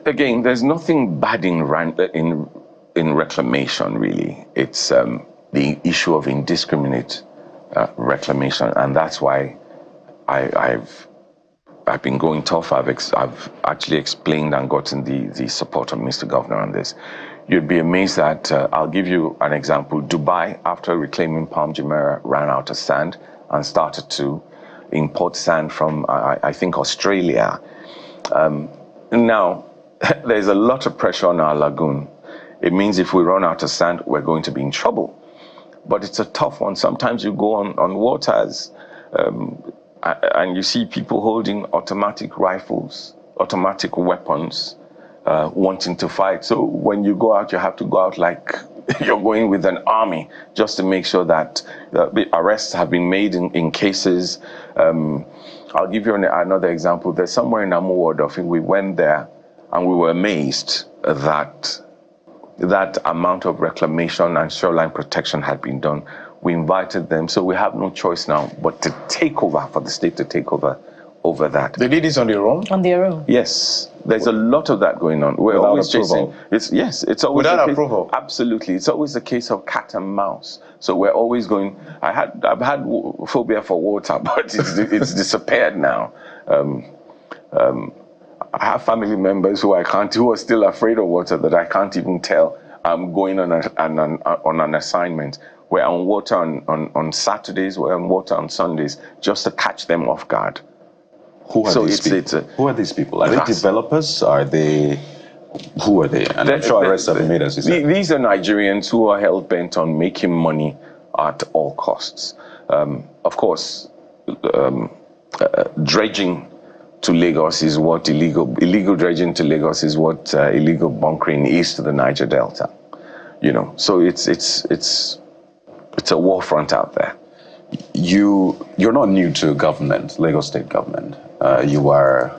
again, there's nothing bad in reclamation, really. It's the issue of indiscriminate reclamation, and that's why I've been going tough. I've actually explained and gotten the support of Mr. Governor on this. You'd be amazed that I'll give you an example. Dubai, after reclaiming Palm Jumeirah, ran out of sand and started to import sand from, I think, Australia. Now, there's a lot of pressure on our lagoon. It means if we run out of sand, we're going to be in trouble. But it's a tough one. Sometimes you go on waters and you see people holding automatic rifles, automatic weapons, wanting to fight. So when you go out, you have to go out like you're going with an army, just to make sure that the arrests have been made in cases. I'll give you another example. There's somewhere in Amuwodof, we went there and we were amazed that amount of reclamation and shoreline protection had been done. We invited them, so we have no choice now but to take over, for the state to take over that. They did this on their own? On their own. Yes, there's a lot of that going on. We're without always approval. chasing. It's always without approval. Absolutely, it's always a case of cat and mouse. So we're always going. I've had phobia for water, but it's disappeared now. I have family members who are still afraid of water, that I can't even tell I'm going on an assignment. We're on water on Saturdays, we're on water on Sundays, just to catch them off guard. Who are these people? Who are these people? Are they developers? Who are they? And I'm sure arrests have been made, as you said. These are Nigerians who are hell-bent on making money at all costs. Of course, dredging to Lagos is what illegal dredging to Lagos is what illegal bunkering is to the Niger Delta. So it's a war front out there. you're not new to government, Lagos State government. You are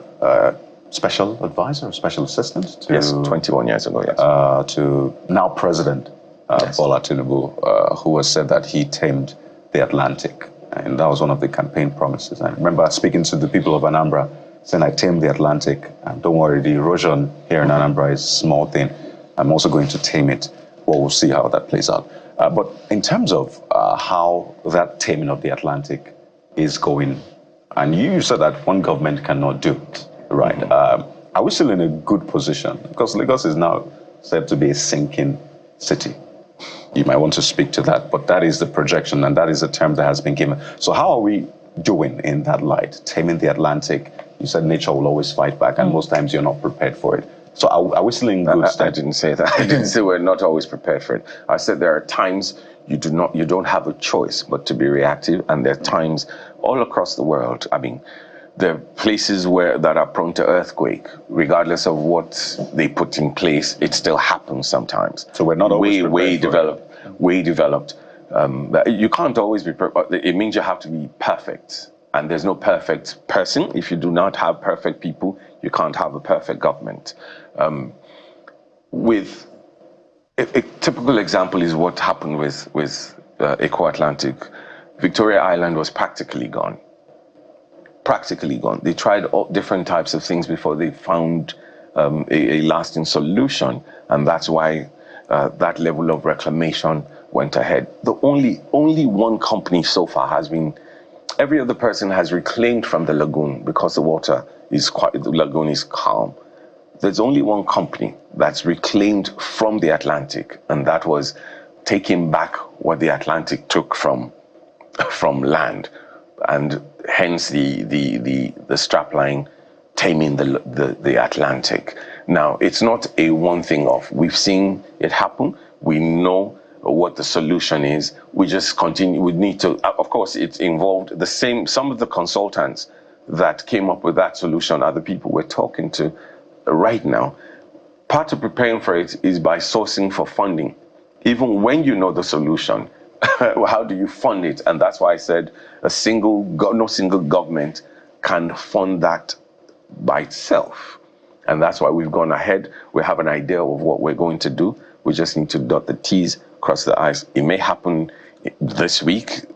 special advisor, special assistant to, yes, 21 years ago, yes. To now President Yes. Bola Tinubu, who has said that he tamed the Atlantic. And that was one of the campaign promises. I remember speaking to the people of Anambra, saying I tamed the Atlantic, and don't worry, the erosion here in Anambra is a small thing. I'm also going to tame it. Well, we'll see how that plays out. But in terms of how that taming of the Atlantic is going, and you said that one government cannot do it, right? Are we still in a good position? Because Lagos is now said to be a sinking city. You might want to speak to that, but that is the projection, and that is the term that has been given. So how are we doing in that light? Taming the Atlantic, you said nature will always fight back, and most times you're not prepared for it. So are we still in good state? I didn't say that. I didn't say we're not always prepared for it. I said there are times you don't have a choice but to be reactive, and there are times all across the world. I mean, there are places that are prone to earthquake. Regardless of what they put in place, it still happens sometimes. So we're not always way developed. You can't always be perfect. It means you have to be perfect. And there's no perfect person. If you do not have perfect people, you can't have a perfect government. With a typical example is what happened with Eco Atlantic. Victoria Island was practically gone. Practically gone. They tried all different types of things before they found a lasting solution, and that's why that level of reclamation went ahead. The only one company so far has been. Every other person has reclaimed from the lagoon because the lagoon is calm. There's only one company that's reclaimed from the Atlantic, and that was taking back what the Atlantic took from land, and hence the strapline taming the Atlantic. Now, it's not a one thing off. We've seen it happen. We know what the solution is. We just continue. We need to, of course, it's involved some of the consultants that came up with that solution are the people we're talking to right now. Part of preparing for it is by sourcing for funding. Even when you know the solution, how do you fund it? And that's why I said no single government can fund that by itself. And that's why we've gone ahead. We have an idea of what we're going to do. We just need to dot the T's, cross the I's. It may happen this week.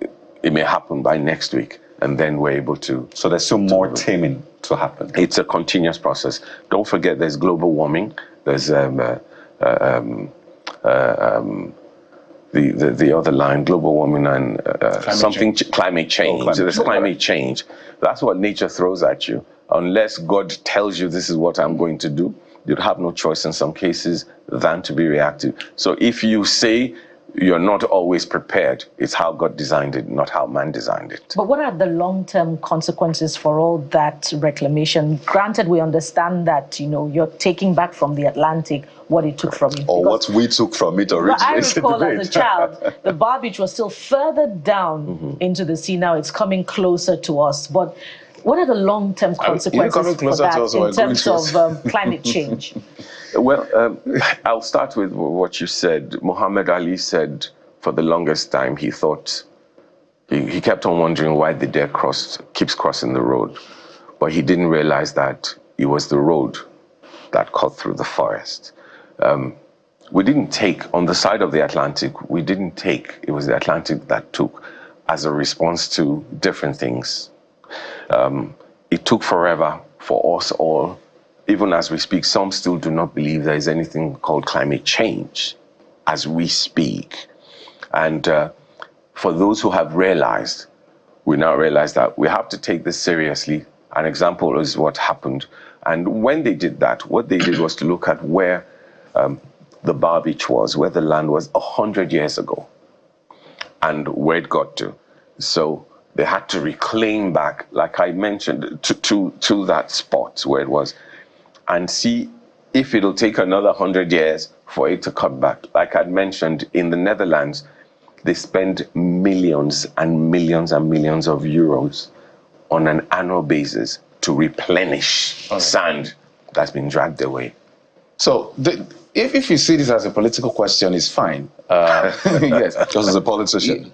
It may happen by next week. And then we're able to. So there's still more taming to happen. It's a continuous process. Don't forget there's global warming. There's the other line, global warming and climate change. There's climate change. That's what nature throws at you. Unless God tells you this is what I'm going to do, you'd have no choice in some cases than to be reactive. So if you say you're not always prepared, it's how God designed it, not how man designed it. But what are the long-term consequences for all that reclamation? Granted, we understand that, you're taking back from the Atlantic what it took from it. Or what we took from it originally. I recall as a child, the bar beach was still further down into the sea. Now it's coming closer to us. But what are the long-term consequences for that in terms of climate change? Well, I'll start with what you said. Muhammad Ali said for the longest time he thought, he kept on wondering why the deer keeps crossing the road. But he didn't realize that it was the road that cut through the forest. We didn't take, on the side of the Atlantic, it was the Atlantic that took as a response to different things. It took forever for us all. Even as we speak, some still do not believe there is anything called climate change as we speak. And for those who have realized, we now realize that we have to take this seriously. An example is what happened. And when they did that, what they did was to look at where the bar beach was, where the land was 100 years ago, and where it got to. So they had to reclaim back, like I mentioned, to that spot where it was, and see if it'll take another 100 years for it to come back. Like I'd mentioned, in the Netherlands, they spend millions and millions and millions of euros on an annual basis to replenish sand that's been dragged away. So if you see this as a political question, it's fine. Yes. Because as a politician.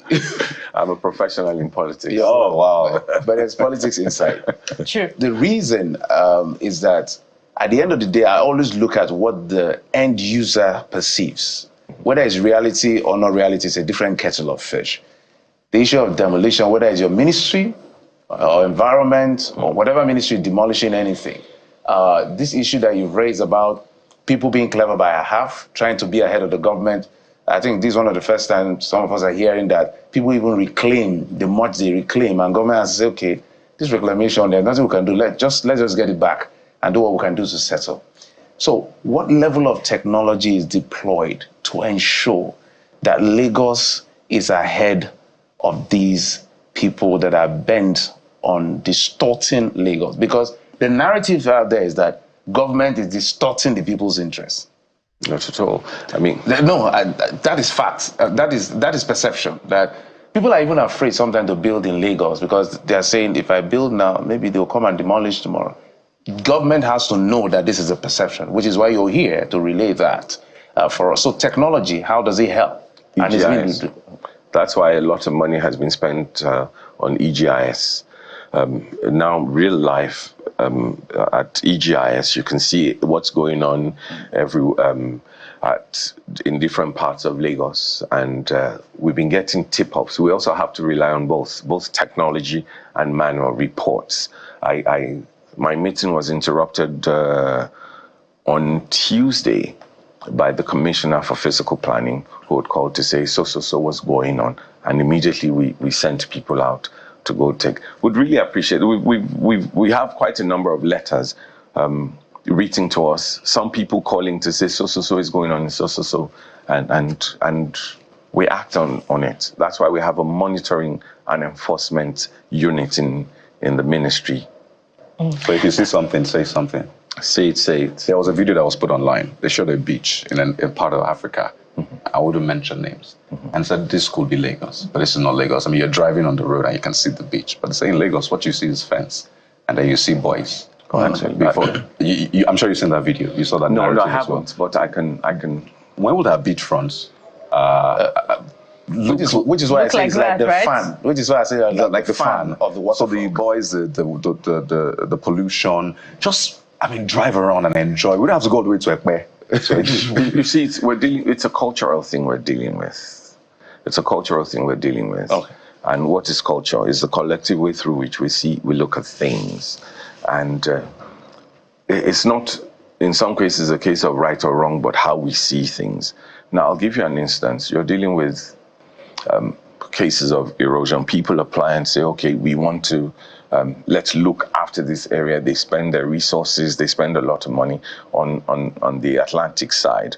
I'm a professional in politics. Yeah, oh, wow. But there's politics inside. Sure. The reason is that at the end of the day, I always look at what the end user perceives. Whether it's reality or not reality, it's a different kettle of fish. The issue of demolition, whether it's your ministry or environment or whatever ministry demolishing anything, this issue that you've raised about people being clever by a half, trying to be ahead of the government, I think this is one of the first times some of us are hearing that people even reclaim the much they reclaim, and government has to say, okay, this reclamation, there's nothing we can do. Let's just get it back and do what we can do to settle. So what level of technology is deployed to ensure that Lagos is ahead of these people that are bent on distorting Lagos? Because the narrative out there is that government is distorting the people's interests. Not at all. I mean, no, that is fact. That is perception. That people are even afraid sometimes to build in Lagos because they are saying, if I build now, maybe they'll come and demolish tomorrow. Government has to know that this is a perception, which is why you're here to relay that for us. So technology, how does it help? EGIS. That's why a lot of money has been spent on EGIS. Now, real life at EGIS, you can see what's going on in different parts of Lagos, and we've been getting tip-offs. We also have to rely on both technology and manual reports. My meeting was interrupted on Tuesday by the Commissioner for Physical Planning, who had called to say so what's going on, and immediately we sent people out to go take. Would really appreciate it. We have quite a number of letters reaching to us. Some people calling to say so is going on, and we act on it. That's why we have a monitoring and enforcement unit in the ministry. So if you see something, say something. Say it. There was a video that was put online. They showed a beach in a part of Africa. I wouldn't mention names. And said this could be Lagos, but this is not Lagos. I mean, you're driving on the road and you can see the beach. But saying Lagos, what you see is fence. And then you see boys. I'm sure you've seen that video. You saw that No, narrative I haven't, but I can. When would have beachfronts? Which is why I say it's like the right? fan. Which is why I say like the fan of the water. So the boys, the pollution, just, drive around and enjoy. We don't have to go all the way to Ekpe. You see, it's a cultural thing we're dealing with. It's a cultural thing we're dealing with. Okay. And what is culture? Is the collective way through which we look at things. And it's not, in some cases, a case of right or wrong, but how we see things. Now, I'll give you an instance. You're dealing with cases of erosion. People apply and say, okay, we want to, let's look after this area. They spend their resources, they spend a lot of money on the Atlantic side,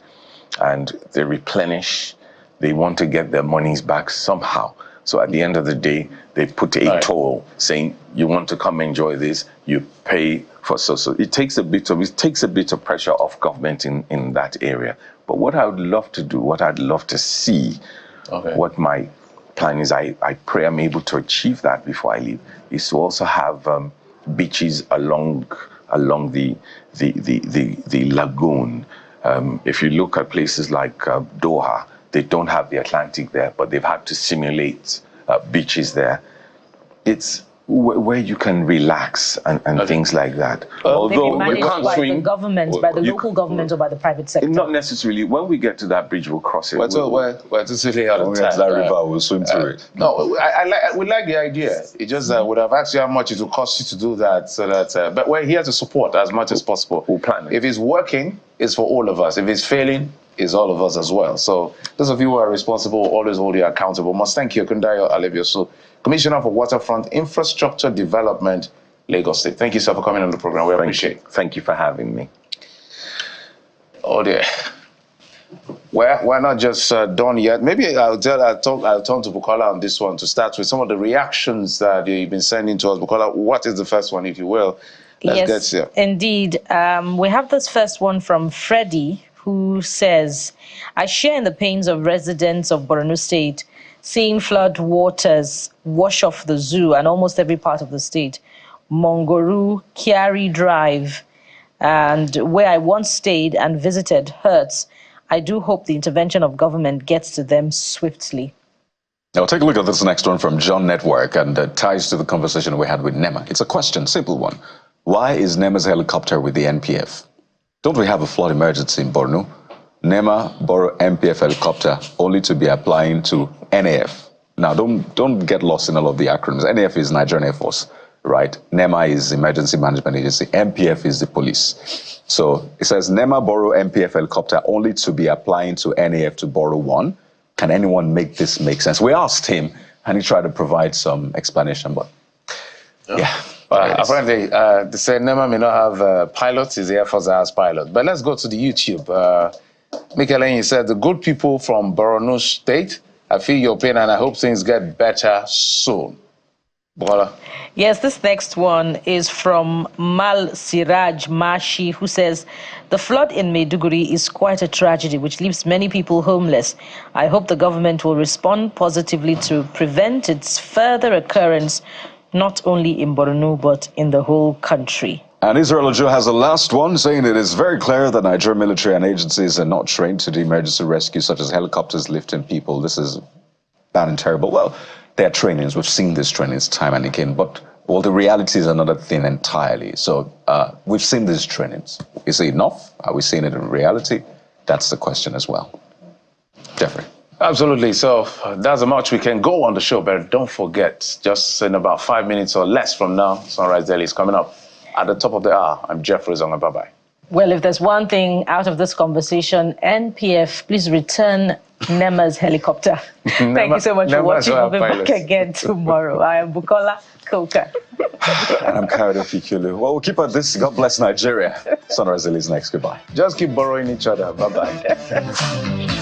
and they replenish. They want to get their monies back somehow. So at the end of the day, they put a toll saying, you want to come enjoy this, you pay for so. It takes a bit of pressure off government in that area. But what I would love to do, what I'd love to see, what my plan is, I pray I'm able to achieve that before I leave, is to also have beaches along the lagoon. If you look at places like Doha, they don't have the Atlantic there, but they've had to simulate beaches there. It's where you can relax and things like that. Although we can't swim, the government, by the local government or by the private sector. Not necessarily. When we get to that bridge, we'll cross it. We're just really out of time. That river, we'll swim through it. No, we like the idea. It just would have asked you how much it would cost you to do that. So that, but we're here to support as much as possible. We'll plan it. If it's working, it's for all of us. If it's failing, it's all of us as well. So those of you who are responsible, always hold you accountable. Must thank you, Kundayo Alebiosu, Commissioner for Waterfront Infrastructure Development, Lagos State. Thank you, sir, for coming on the program. We appreciate it. Thank you for having me. Oh dear. We're not just done yet. Maybe I'll turn to Bukola on this one to start with some of the reactions that you've been sending to us. Bukola, what is the first one, if you will? Let's get here. Indeed. We have this first one from Freddie, who says, I share in the pains of residents of Borno State seeing flood waters wash off the zoo and almost every part of the state. Mongoru, Kiari Drive, and where I once stayed and visited hurts. I do hope the intervention of government gets to them swiftly. Now, take a look at this next one from John Network, and ties to the conversation we had with NEMA. It's a question, simple one. Why is NEMA's helicopter with the NPF? Don't we have a flood emergency in Borno? NEMA borrow NPF helicopter only to be applying to NAF. Now, don't get lost in all of the acronyms. NAF is Nigerian Air Force, right? NEMA is Emergency Management Agency. NPF is the police. So it says NEMA borrow NPF helicopter only to be applying to NAF to borrow one. Can anyone make this make sense? We asked him, and he tried to provide some explanation, but yeah. Apparently, they said NEMA may not have pilots. It's the Air Force that has pilots. But let's go to the YouTube. Mikeleni said, the good people from Borno State, I feel your pain and I hope things get better soon. Bola. Yes, this next one is from Mal Siraj Mashi, who says, the flood in Maiduguri is quite a tragedy which leaves many people homeless. I hope the government will respond positively to prevent its further occurrence, not only in Borno, but in the whole country. And Israel Ojo has a last one, saying it is very clear that Nigerian military and agencies are not trained to do emergency rescue, such as helicopters lifting people. This is bad and terrible. Well, there are trainings. We've seen these trainings time and again, but well, the reality is another thing entirely. So we've seen these trainings. Is it enough? Are we seeing it in reality? That's the question as well. Jeffrey. Absolutely. So that's how much we can go on the show, but don't forget, just in about 5 minutes or less from now, Sunrise Daily is coming up. At the top of the hour, I'm Jeffrey Zonga. Bye-bye. Well, if there's one thing out of this conversation, NPF, please return NEMA's helicopter. Thank you so much for watching. We'll be back again tomorrow. I am Bukola Koka. And I'm Kayode Fikulu. Well, we'll keep at this. God bless Nigeria. Sunrise Daily is next. Goodbye. Just keep borrowing each other. Bye-bye.